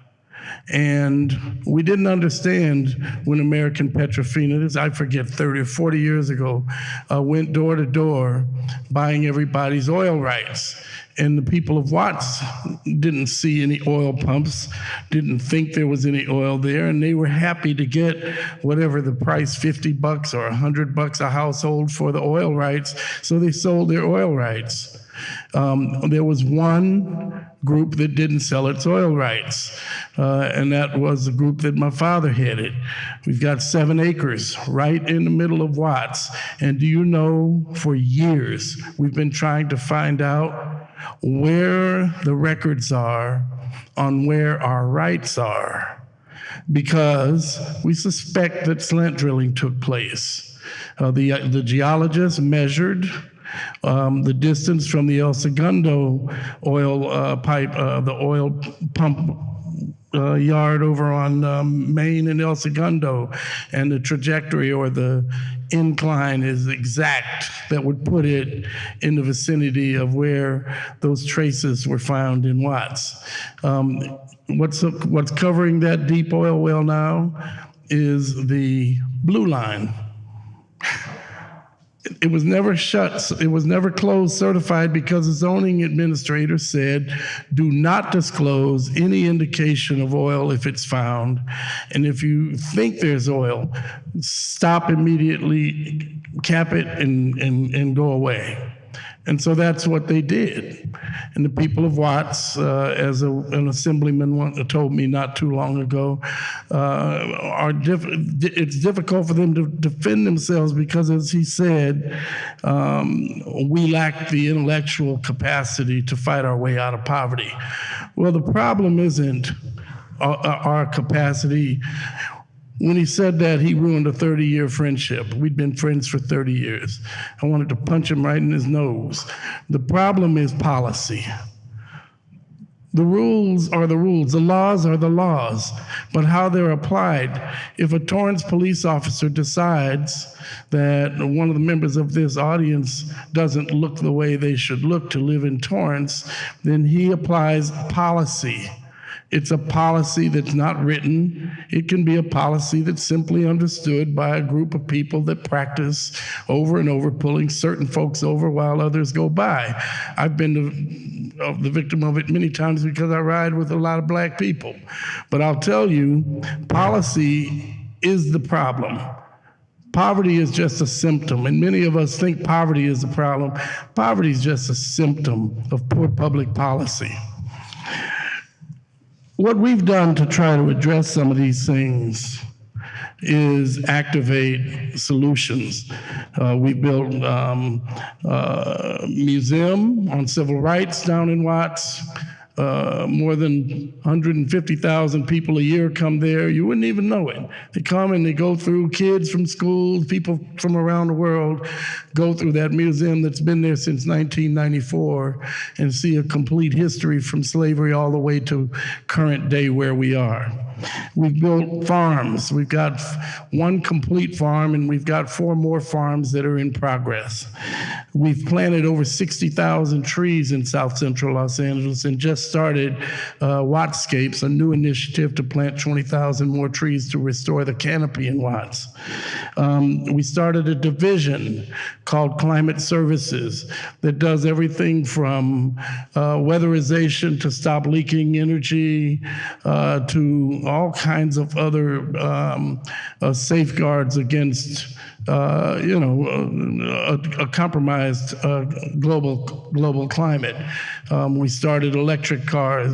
And we didn't understand when American Petrofina, this I forget, 30 or 40 years ago, went door to door buying everybody's oil rights. And the people of Watts didn't see any oil pumps, didn't think there was any oil there, and they were happy to get whatever the price, $50 or $100 a household for the oil rights, so they sold their oil rights. There was one group that didn't sell its oil rights, and that was the group that my father headed. We've got 7 acres right in the middle of Watts, and do you know, for years, we've been trying to find out where the records are on where our rights are, because we suspect that slant drilling took place. The geologists measured the distance from the El Segundo oil pipe, the oil pump yard over on Main and El Segundo, and the trajectory or the incline is exact that would put it in the vicinity of where those traces were found in Watts. What's covering that deep oil well now is the blue line. It was never shut, it was never closed certified because the zoning administrator said, do not disclose any indication of oil if it's found. And if you think there's oil, stop immediately, cap it, and go away. And so that's what they did. And the people of Watts, as an assemblyman told me not too long ago, it's difficult for them to defend themselves because, as he said, we lack the intellectual capacity to fight our way out of poverty. Well, the problem isn't our capacity. When he said that, he ruined a 30-year friendship. We'd been friends for 30 years. I wanted to punch him right in his nose. The problem is policy. The rules are the rules. The laws are the laws, but how they're applied. If a Torrance police officer decides that one of the members of this audience doesn't look the way they should look to live in Torrance, then he applies policy. It's a policy that's not written. It can be a policy that's simply understood by a group of people that practice over and over, pulling certain folks over while others go by. I've been the victim of it many times because I ride with a lot of black people. But I'll tell you, policy is the problem. Poverty is just a symptom, and many of us think poverty is the problem. Poverty is just a symptom of poor public policy. What we've done to try to address some of these things is activate solutions. We built a museum on civil rights down in Watts. More than 150,000 people a year come there. You wouldn't even know it. They come and they go through, kids from schools, people from around the world go through that museum that's been there since 1994 and see a complete history from slavery all the way to current day where we are. We've built farms. We've got one complete farm, and we've got 4 more farms that are in progress. We've planted over 60,000 trees in South Central Los Angeles and just started Wattscapes, a new initiative to plant 20,000 more trees to restore the canopy in Watts. We started a division called Climate Services that does everything from weatherization to stop leaking energy to all kinds of other safeguards against a compromised global climate. We started electric car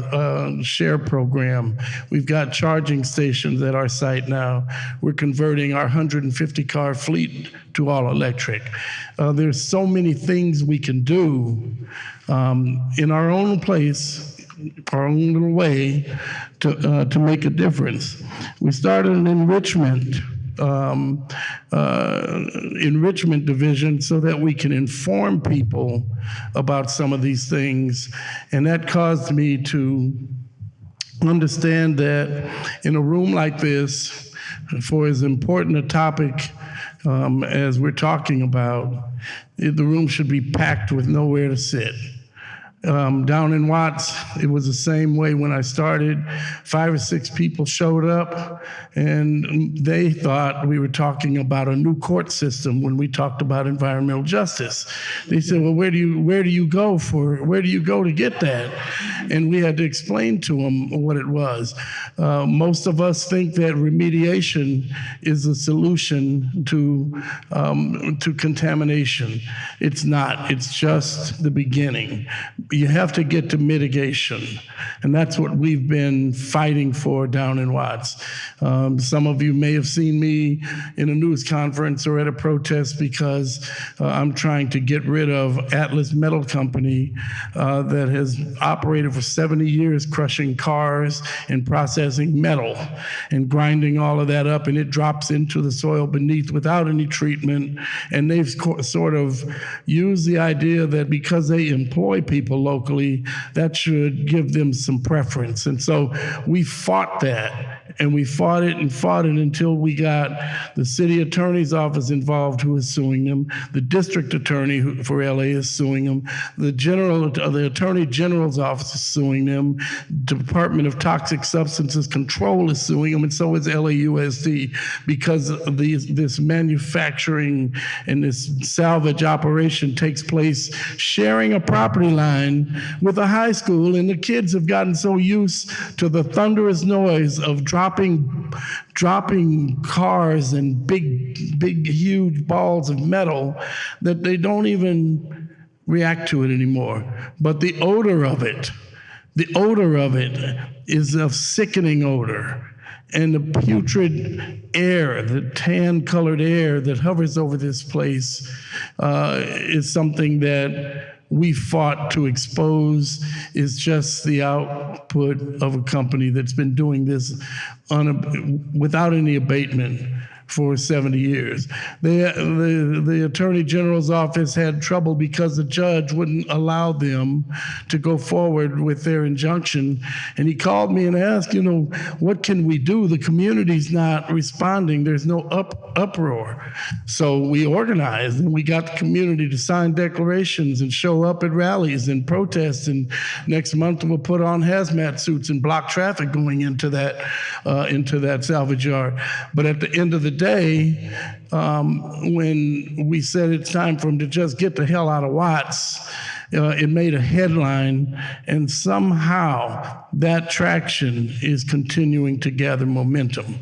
share program. We've got charging stations at our site now. We're converting our 150 car fleet to all electric. There's so many things we can do in our own place, our own little way to make a difference. We started an enrichment division so that we can inform people about some of these things. And that caused me to understand that in a room like this, for as important a topic as we're talking about, the room should be packed with nowhere to sit. Down in Watts, it was the same way when I started. 5 or 6 people showed up, and they thought we were talking about a new court system when we talked about environmental justice. They said, "Well, where do you go to get that?" And we had to explain to them what it was. Most of us think that remediation is a solution to contamination. It's not. It's just the beginning. You have to get to mitigation, and that's what we've been fighting for down in Watts. Some of you may have seen me in a news conference or at a protest because I'm trying to get rid of Atlas Metal Company that has operated for 70 years crushing cars and processing metal and grinding all of that up, and it drops into the soil beneath without any treatment. And they've sort of used the idea that because they employ people locally, that should give them some preference. And so we fought that, and we fought it until we got the city attorney's office involved, who is suing them. The district attorney for LA is suing them. The attorney general's office is suing them. Department of Toxic Substances Control is suing them, and so is LAUSD, because of this manufacturing and this salvage operation takes place sharing a property line with a high school, and the kids have gotten so used to the thunderous noise of dropping cars and big, huge balls of metal that they don't even react to it anymore. But the odor of it is a sickening odor. And the putrid air, the tan-colored air that hovers over this place is something that we fought to expose. Is just the output of a company that's been doing this without any abatement for 70 years. The Attorney General's office had trouble because the judge wouldn't allow them to go forward with their injunction. And he called me and asked, what can we do? The community's not responding. There's no uproar. So we organized, and we got the community to sign declarations and show up at rallies and protests. And next month we'll put on hazmat suits and block traffic going into that salvage yard. But at the end of the day, when we said it's time for them to just get the hell out of Watts, it made a headline, and somehow that traction is continuing to gather momentum.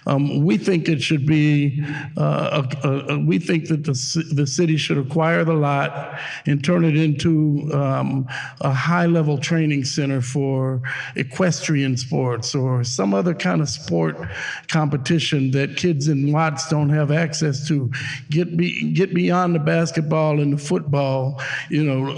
We think it should be, we think that the city should acquire the lot and turn it into a high-level training center for equestrian sports or some other kind of sport competition that kids in Watts don't have access to. Get beyond the basketball and the football.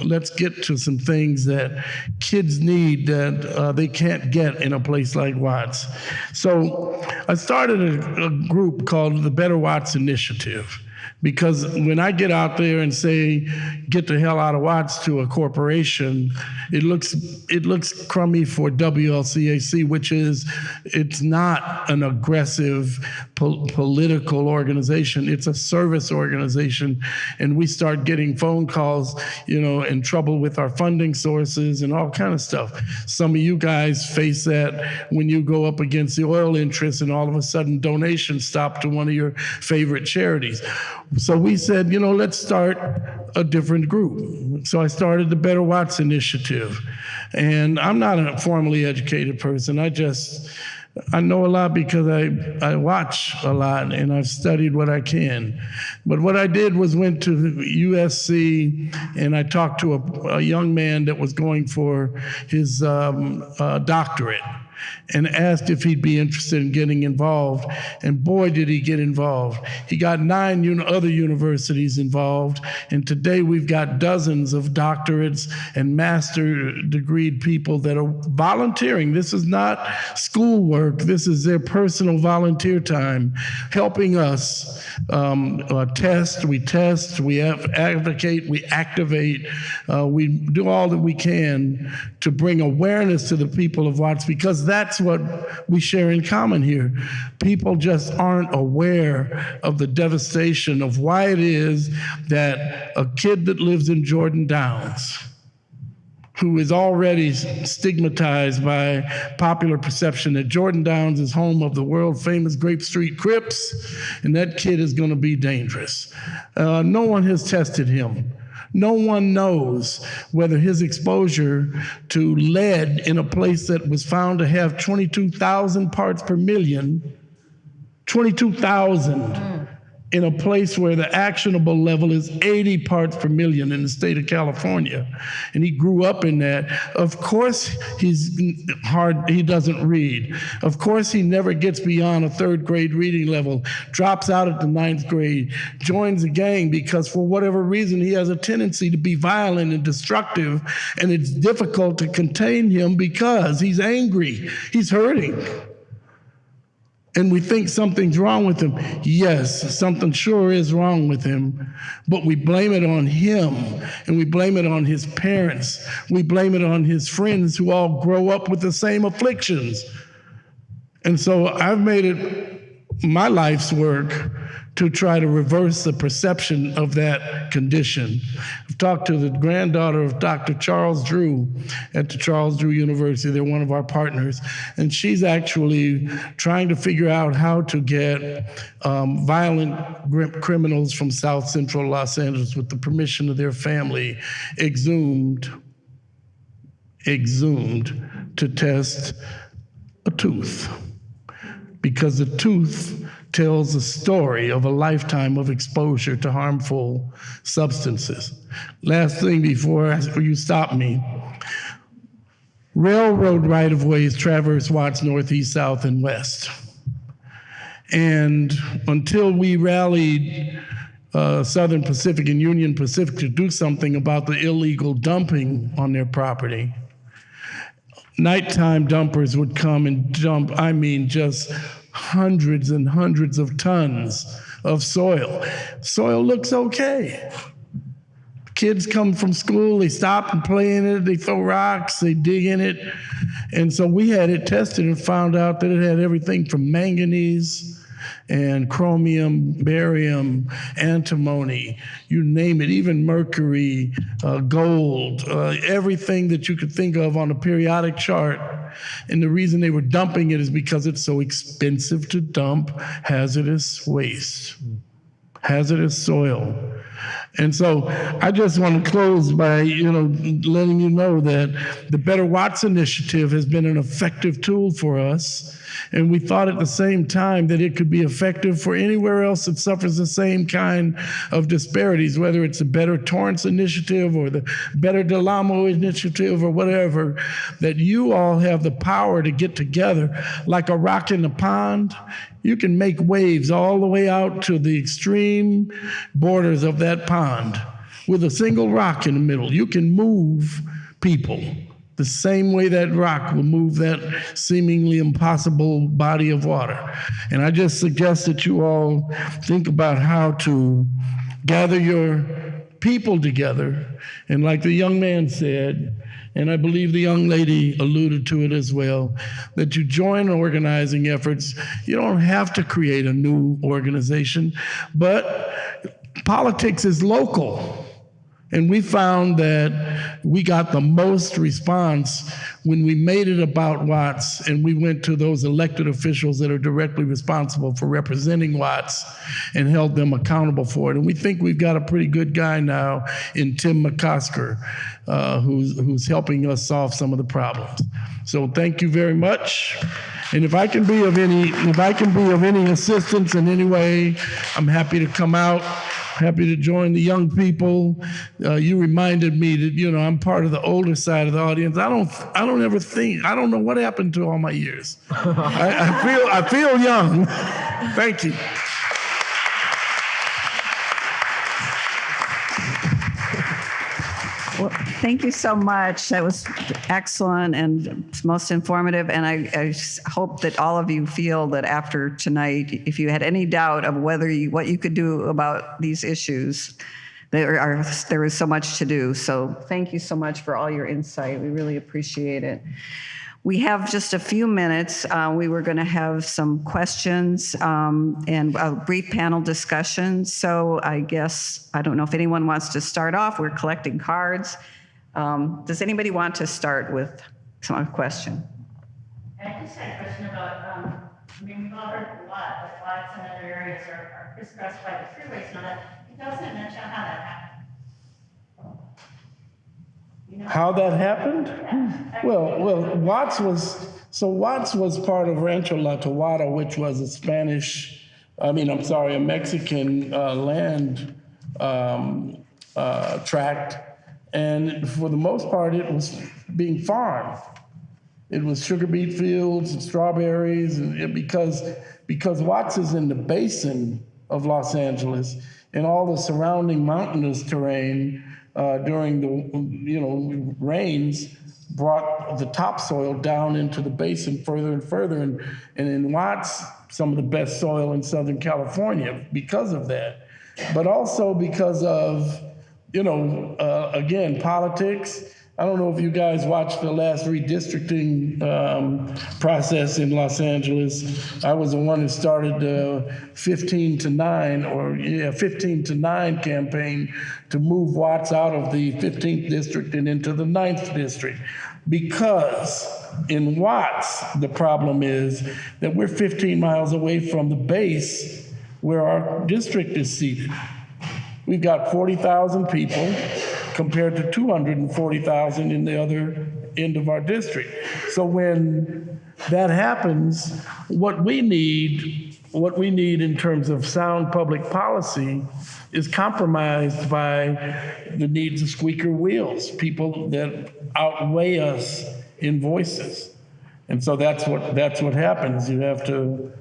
Let's get to some things that kids need that they can't get in a place like Watts. So I started a group called the Better Watts Initiative Because when I get out there and say, get the hell out of Watts to a corporation, it looks crummy for WLCAC, which is, it's not an aggressive political organization. It's a service organization. And we start getting phone calls, in trouble with our funding sources and all kind of stuff. Some of you guys face that when you go up against the oil interests and all of a sudden donations stop to one of your favorite charities. So we said, let's start a different group. So I started the Better Watts Initiative. And I'm not a formally educated person. I know a lot because I watch a lot and I've studied what I can. But what I did was went to USC and I talked to a young man that was going for his doctorate, and asked if he'd be interested in getting involved. And boy, did he get involved. He got 9 other universities involved. And today we've got dozens of doctorates and master degreed people that are volunteering. This is not schoolwork. This is their personal volunteer time, helping us test, we advocate, we activate, we do all that we can to bring awareness to the people of Watts, because that's what we share in common here. People just aren't aware of the devastation of why it is that a kid that lives in Jordan Downs, who is already stigmatized by popular perception that Jordan Downs is home of the world famous Grape Street Crips, and that kid is going to be dangerous. No one has tested him. No one knows whether his exposure to lead in a place that was found to have 22,000 parts per million, 22,000 in a place where the actionable level is 80 parts per million in the state of California. And he grew up in that. Of course, he doesn't read. Of course, he never gets beyond a 3rd grade reading level, drops out at the 9th grade, joins a gang because for whatever reason, he has a tendency to be violent and destructive, and it's difficult to contain him because he's angry, he's hurting. And we think something's wrong with him. Yes, something sure is wrong with him, but we blame it on him, and we blame it on his parents. We blame it on his friends who all grow up with the same afflictions. And so I've made it my life's work to try to reverse the perception of that condition. I've talked to the granddaughter of Dr. Charles Drew at the Charles Drew University. They're one of our partners. And she's actually trying to figure out how to get violent criminals from South Central Los Angeles, with the permission of their family, exhumed to test a tooth. Because the tooth tells the story of a lifetime of exposure to harmful substances. Last thing before you stop me. Railroad right-of-ways traverse Watts north, east, south, and west. And until we rallied Southern Pacific and Union Pacific to do something about the illegal dumping on their property, nighttime dumpers would come and dump, just hundreds and hundreds of tons of soil. Soil looks okay. Kids come from school, they stop and play in it, they throw rocks, they dig in it. And so we had it tested and found out that it had everything from manganese and chromium, barium, antimony, you name it, even mercury, gold, everything that you could think of on a periodic chart. And the reason they were dumping it is because it's so expensive to dump hazardous waste, hazardous soil. And so I just want to close by, letting you know that the Better Watts Initiative has been an effective tool for us. And we thought at the same time that it could be effective for anywhere else that suffers the same kind of disparities, whether it's the Better Torrance Initiative or the Better Del Amo Initiative or whatever, that you all have the power to get together like a rock in the pond. You can make waves all the way out to the extreme borders of that pond with a single rock in the middle. You can move people. the same way that rock will move that seemingly impossible body of water. And I just suggest that you all think about how to gather your people together. And like the young man said, and I believe the young lady alluded to it as well, that you join organizing efforts. You don't have to create a new organization, but politics is local. And we found that we got the most response when we made it about Watts and we went to those elected officials that are directly responsible for representing Watts and held them accountable for it. And we think we've got a pretty good guy now in Tim McCosker, who's helping us solve some of the problems. So thank you very much. And if I can be of any assistance in any way, I'm happy to come out. Happy to join the young people. You reminded me that, I'm part of the older side of the audience. I don't know what happened to all my years. I feel young. Thank you. Well, thank you so much. That was excellent and most informative. And I hope that all of you feel that after tonight, if you had any doubt of what you could do about these issues, there is so much to do. So thank you so much for all your insight. We really appreciate it. We have just a few minutes. We were going to have some questions and a brief panel discussion. So I don't know if anyone wants to start off. We're collecting cards. Does anybody want to start with some question? I just had a question about, we've all heard a lot, that lots and other areas are crisscrossed by the freeways and all that. Can you tell us in a nutshell how that happened? How that happened? Well, Watts was part of Rancho La Towada, which was a Mexican land tract. And for the most part, it was being farmed. It was sugar beet fields and strawberries, and because Watts is in the basin of Los Angeles and all the surrounding mountainous terrain during the rains brought the topsoil down into the basin further and further, and in Watts, some of the best soil in Southern California because of that, but also because of again, politics. I don't know if you guys watched the last redistricting process in Los Angeles. I was the one who started the 15 to 9 campaign to move Watts out of the 15th district and into the 9th district. Because in Watts, the problem is that we're 15 miles away from the base where our district is seated. We've got 40,000 people compared to 240,000 in the other end of our district. So when that happens, what we need in terms of sound public policy is compromised by the needs of squeaker wheels, people that outweigh us in voices. And so that's what happens. You have to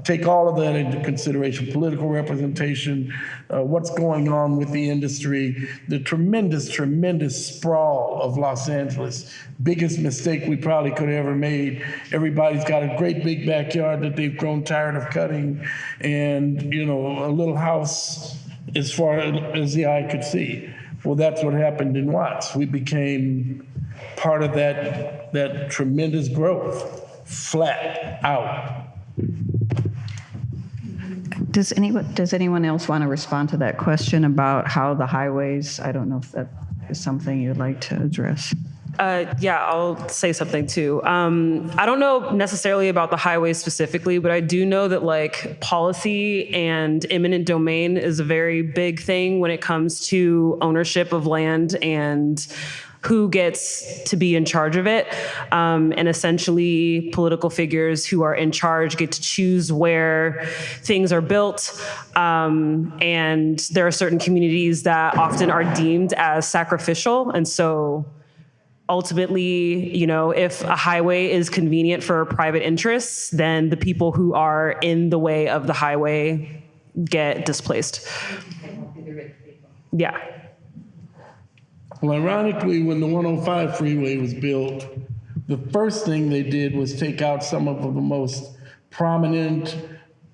take all of that into consideration, political representation, what's going on with the industry, the tremendous sprawl of Los Angeles. Biggest mistake we probably could have ever made. Everybody's got a great big backyard that they've grown tired of cutting, and a little house as far as the eye could see. Well, that's what happened in Watts. We became part of that tremendous growth, flat out. Does anyone else want to respond to that question about how the highways, I don't know if that is something you'd like to address. Yeah, I'll say something too. I don't know necessarily about the highways specifically, but I do know that policy and eminent domain is a very big thing when it comes to ownership of land and who gets to be in charge of it. And essentially political figures who are in charge get to choose where things are built. And there are certain communities that often are deemed as sacrificial. And so ultimately, if a highway is convenient for private interests, then the people who are in the way of the highway get displaced. Yeah. Well, ironically, when the 105 freeway was built, the first thing they did was take out some of the most prominent,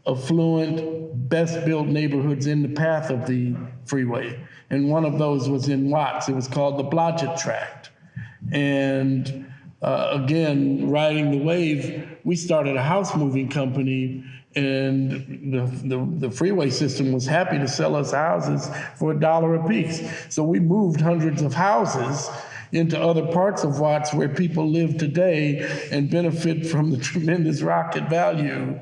affluent, best-built neighborhoods in the path of the freeway. And one of those was in Watts. It was called the Blodgett Tract. And again, riding the wave, we started a house moving company, and the freeway system was happy to sell us houses for $1 a piece. So we moved hundreds of houses into other parts of Watts where people live today and benefit from the tremendous rocket value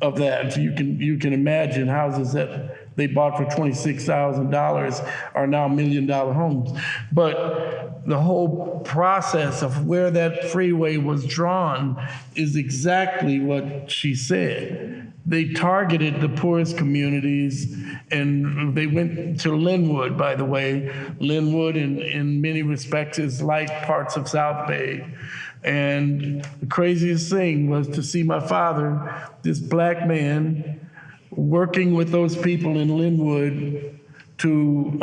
of that. You can imagine houses that they bought for $26,000 are now $1 million homes. But the whole process of where that freeway was drawn is exactly what she said. They targeted the poorest communities, and they went to Linwood, by the way. Linwood, in many respects, is like parts of South Bay. And the craziest thing was to see my father, this black man, working with those people in Linwood to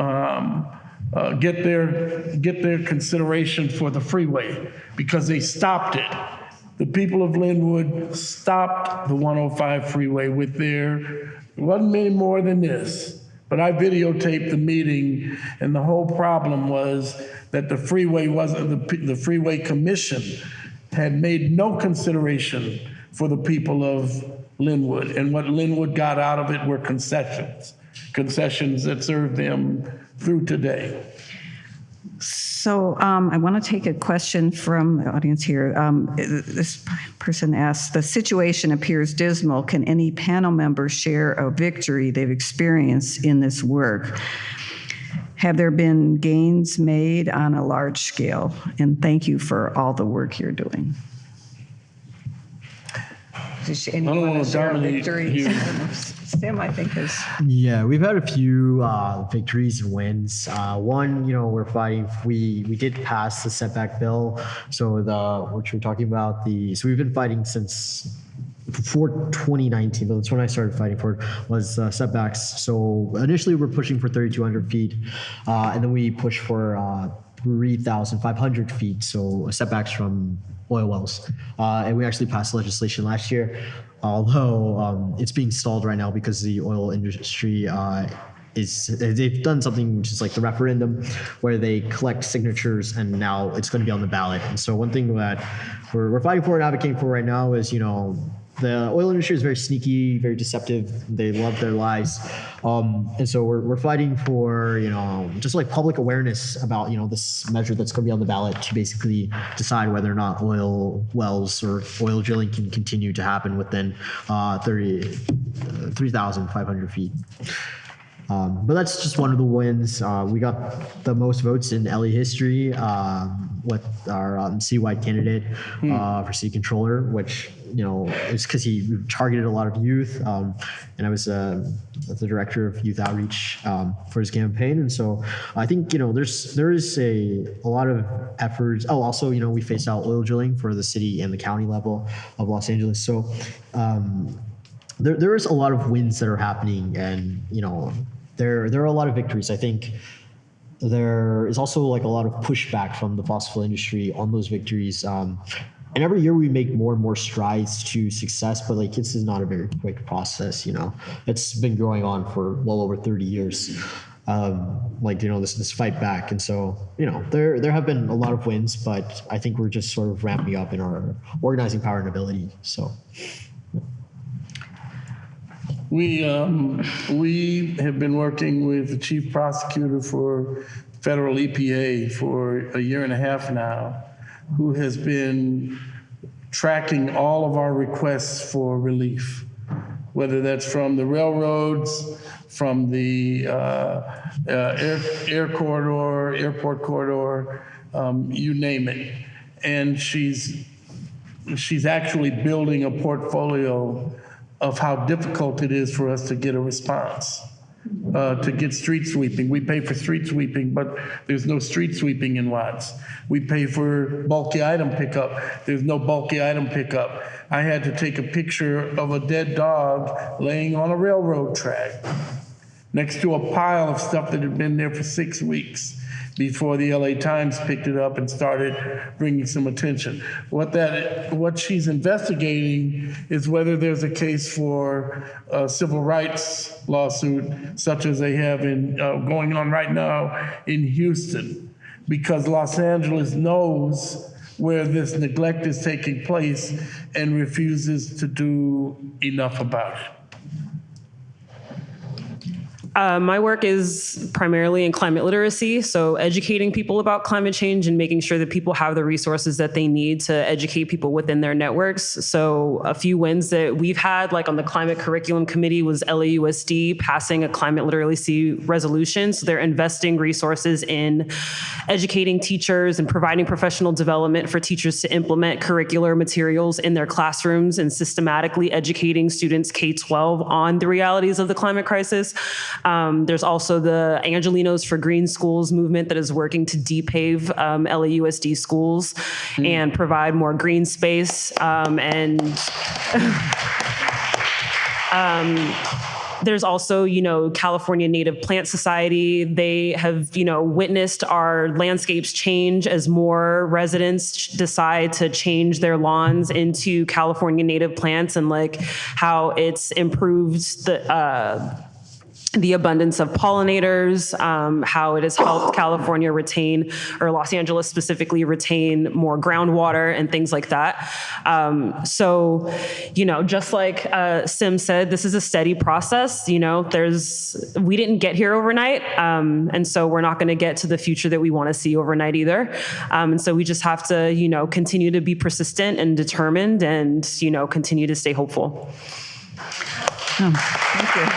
get their consideration for the freeway, because they stopped it. The people of Linwood stopped the 105 freeway with it wasn't many more than this. But I videotaped the meeting, and the whole problem was that the freeway the freeway commission had made no consideration for the people of Linwood. And what Linwood got out of it were concessions that served them through today. So I want to take a question from the audience here. This person asks, the situation appears dismal. Can any panel member share a victory they've experienced in this work? Have there been gains made on a large scale? And thank you for all the work you're doing. Does anyone want to share a victory? Sim, I think, is. Yeah, we've had a few victories and wins. One, we're fighting. We did pass the setback bill. So what you're talking about, so we've been fighting since before 2019, but that's when I started fighting for it, was setbacks. So initially we're pushing for 3,200 feet, and then we pushed for 3,500 feet, so setbacks from oil wells. And we actually passed legislation last year, although it's being stalled right now because the oil industry they've done something which is like the referendum, where they collect signatures and now it's going to be on the ballot. And so one thing that we're fighting for and advocating for right now is, the oil industry is very sneaky, very deceptive. They love their lies. And so we're fighting for, just like public awareness about, this measure that's going to be on the ballot to basically decide whether or not oil wells or oil drilling can continue to happen within 3,500 feet. But that's just one of the wins. We got the most votes in LA history with our citywide candidate for city controller, which it's because he targeted a lot of youth, and I was the director of youth outreach for his campaign. And so I think there is a lot of efforts. Oh, also we phased out oil drilling for the city and the county level of Los Angeles. So there is a lot of wins that are happening, and there are a lot of victories. I think there is also like a lot of pushback from the fossil fuel industry on those victories. And every year we make more and more strides to success, but this is not a very quick process. It's been going on for well over 30 years. This fight back. And so, there have been a lot of wins, but I think we're just sort of ramping up in our organizing power and ability. So. We have been working with the chief prosecutor for federal EPA for a year and a half now, who has been tracking all of our requests for relief, whether that's from the railroads, from the airport corridor, you name it. And she's actually building a portfolio of how difficult it is for us to get a response, to get street sweeping. We pay for street sweeping, but there's no street sweeping in Watts. We pay for bulky item pickup. There's no bulky item pickup. I had to take a picture of a dead dog laying on a railroad track next to a pile of stuff that had been there for 6 weeks. before the LA Times picked it up and started bringing some attention. What she's investigating is whether there's a case for a civil rights lawsuit, such as they have going on right now in Houston, because Los Angeles knows where this neglect is taking place and refuses to do enough about it. My work is primarily in climate literacy, so educating people about climate change and making sure that people have the resources that they need to educate people within their networks. So a few wins that we've had, like on the climate curriculum committee, was LAUSD passing a climate literacy resolution. So they're investing resources in educating teachers and providing professional development for teachers to implement curricular materials in their classrooms and systematically educating students K-12 on the realities of the climate crisis. There's also the Angelinos for Green Schools movement that is working to depave LAUSD schools and provide more green space. There's also, California Native Plant Society. They have, witnessed our landscapes change as more residents decide to change their lawns into California native plants, and like how it's improved the abundance of pollinators, how it has helped California retain, or Los Angeles specifically, retain more groundwater and things like that. So, just like Sim said, this is a steady process. We didn't get here overnight. And so we're not going to get to the future that we want to see overnight either. And so we just have to, continue to be persistent and determined and, continue to stay hopeful. Thank you.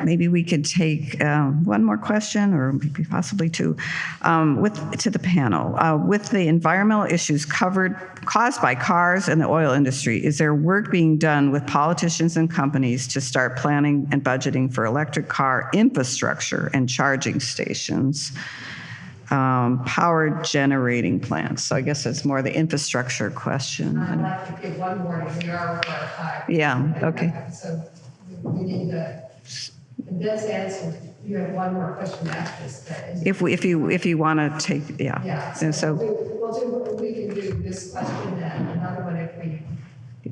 Maybe we could take one more question, or maybe possibly two, to the panel. With the environmental issues caused by cars and the oil industry, is there work being done with politicians and companies to start planning and budgeting for electric car infrastructure and charging stations, power generating plants? So I guess it's more the infrastructure question. I'd like to give one warning. We are over our time. Yeah, okay. So we need to condense answer. You have one more question after this. If you want to take, yeah. Yeah. And so we can do this question and another one if we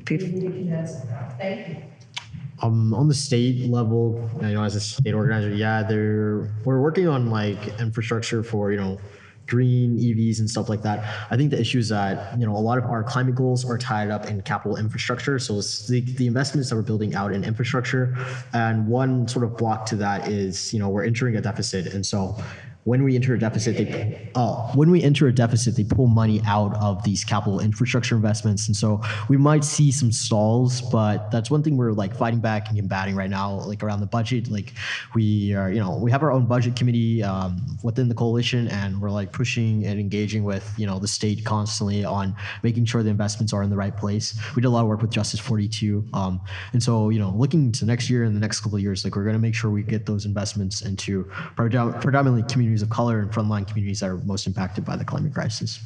condense it. Thank you. On the state level, as a state organizer, we're working on like infrastructure for, green EVs and stuff like that. I think the issue is that, a lot of our climate goals are tied up in capital infrastructure. So it's the investments that we're building out in infrastructure. And one sort of block to that is, we're entering a deficit. And so when we enter a deficit, they pull money out of these capital infrastructure investments. And so we might see some stalls, but that's one thing we're like fighting back and combating right now, like around the budget. Like we are, we have our own budget committee within the coalition, and we're like pushing and engaging with, the state constantly on making sure the investments are in the right place. We did a lot of work with Justice 42. And so, looking to next year and the next couple of years, like we're going to make sure we get those investments into predominantly communities of color and frontline communities that are most impacted by the climate crisis.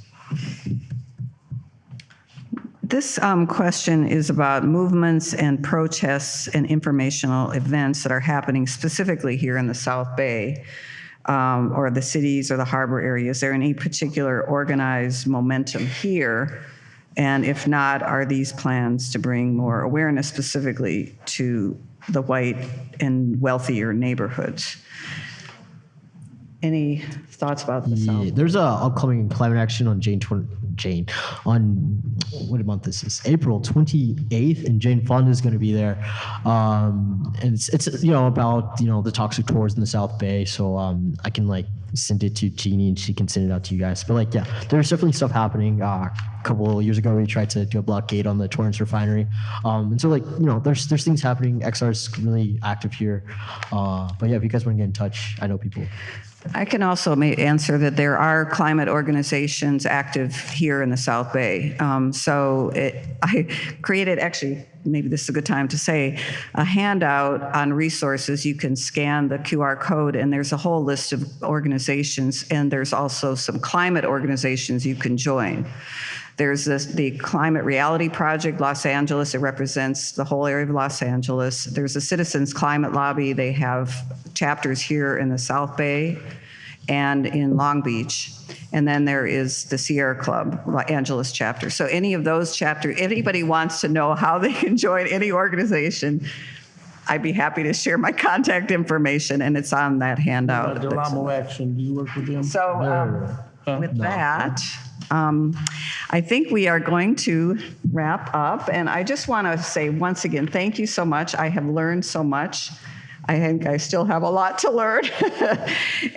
this question is about movements and protests and informational events that are happening specifically here in the South Bay, or the cities or the harbor areas. Is there any particular organized momentum here? And if not, are these plans to bring more awareness specifically to the white and wealthier neighborhoods? Any thoughts about the South? There's a upcoming climate action on on what month this is? April 28th, and Jane Fonda is going to be there. And it's about the toxic tours in the South Bay. So I can send it to Jeannie and she can send it out to you guys. But there's definitely stuff happening. A couple of years ago we tried to do a blockade on the Torrance refinery. And so there's things happening. XR is really active here. But yeah, if you guys want to get in touch, I know people. I can also answer that there are climate organizations active here in the South Bay. I created, actually, maybe this is a good time to say, a handout on resources. You can scan the QR code and there's a whole list of organizations, and there's also some climate organizations you can join. There's the Climate Reality Project, Los Angeles. It represents the whole area of Los Angeles. There's the Citizens Climate Lobby. They have chapters here in the South Bay and in Long Beach. And then there is the Sierra Club, Los Angeles chapter. So any of those chapters, anybody wants to know how they can join any organization, I'd be happy to share my contact information, and it's on that handout. Del Amo Action, do you work with them? So with that, I think we are going to wrap up. And I just want to say once again, thank you so much. I have learned so much. I think I still have a lot to learn.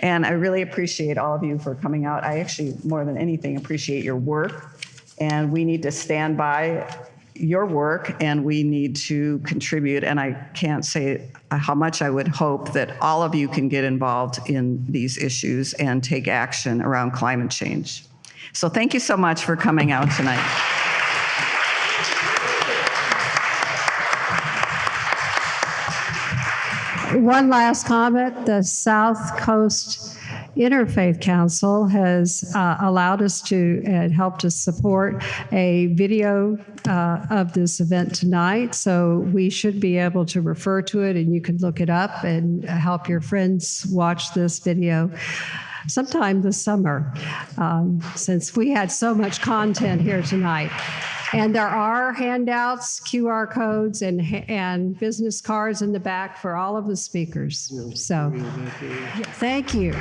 And I really appreciate all of you for coming out. I actually, more than anything, appreciate your work. And we need to stand by your work, and we need to contribute. And I can't say how much I would hope that all of you can get involved in these issues and take action around climate change. So thank you so much for coming out tonight. One last comment. The South Coast Interfaith Council has allowed us to and helped us support a video of this event tonight. So we should be able to refer to it, and you can look it up and help your friends watch this video sometime this summer, since we had so much content here tonight. And there are handouts, QR codes, and business cards in the back for all of the speakers. So, thank you.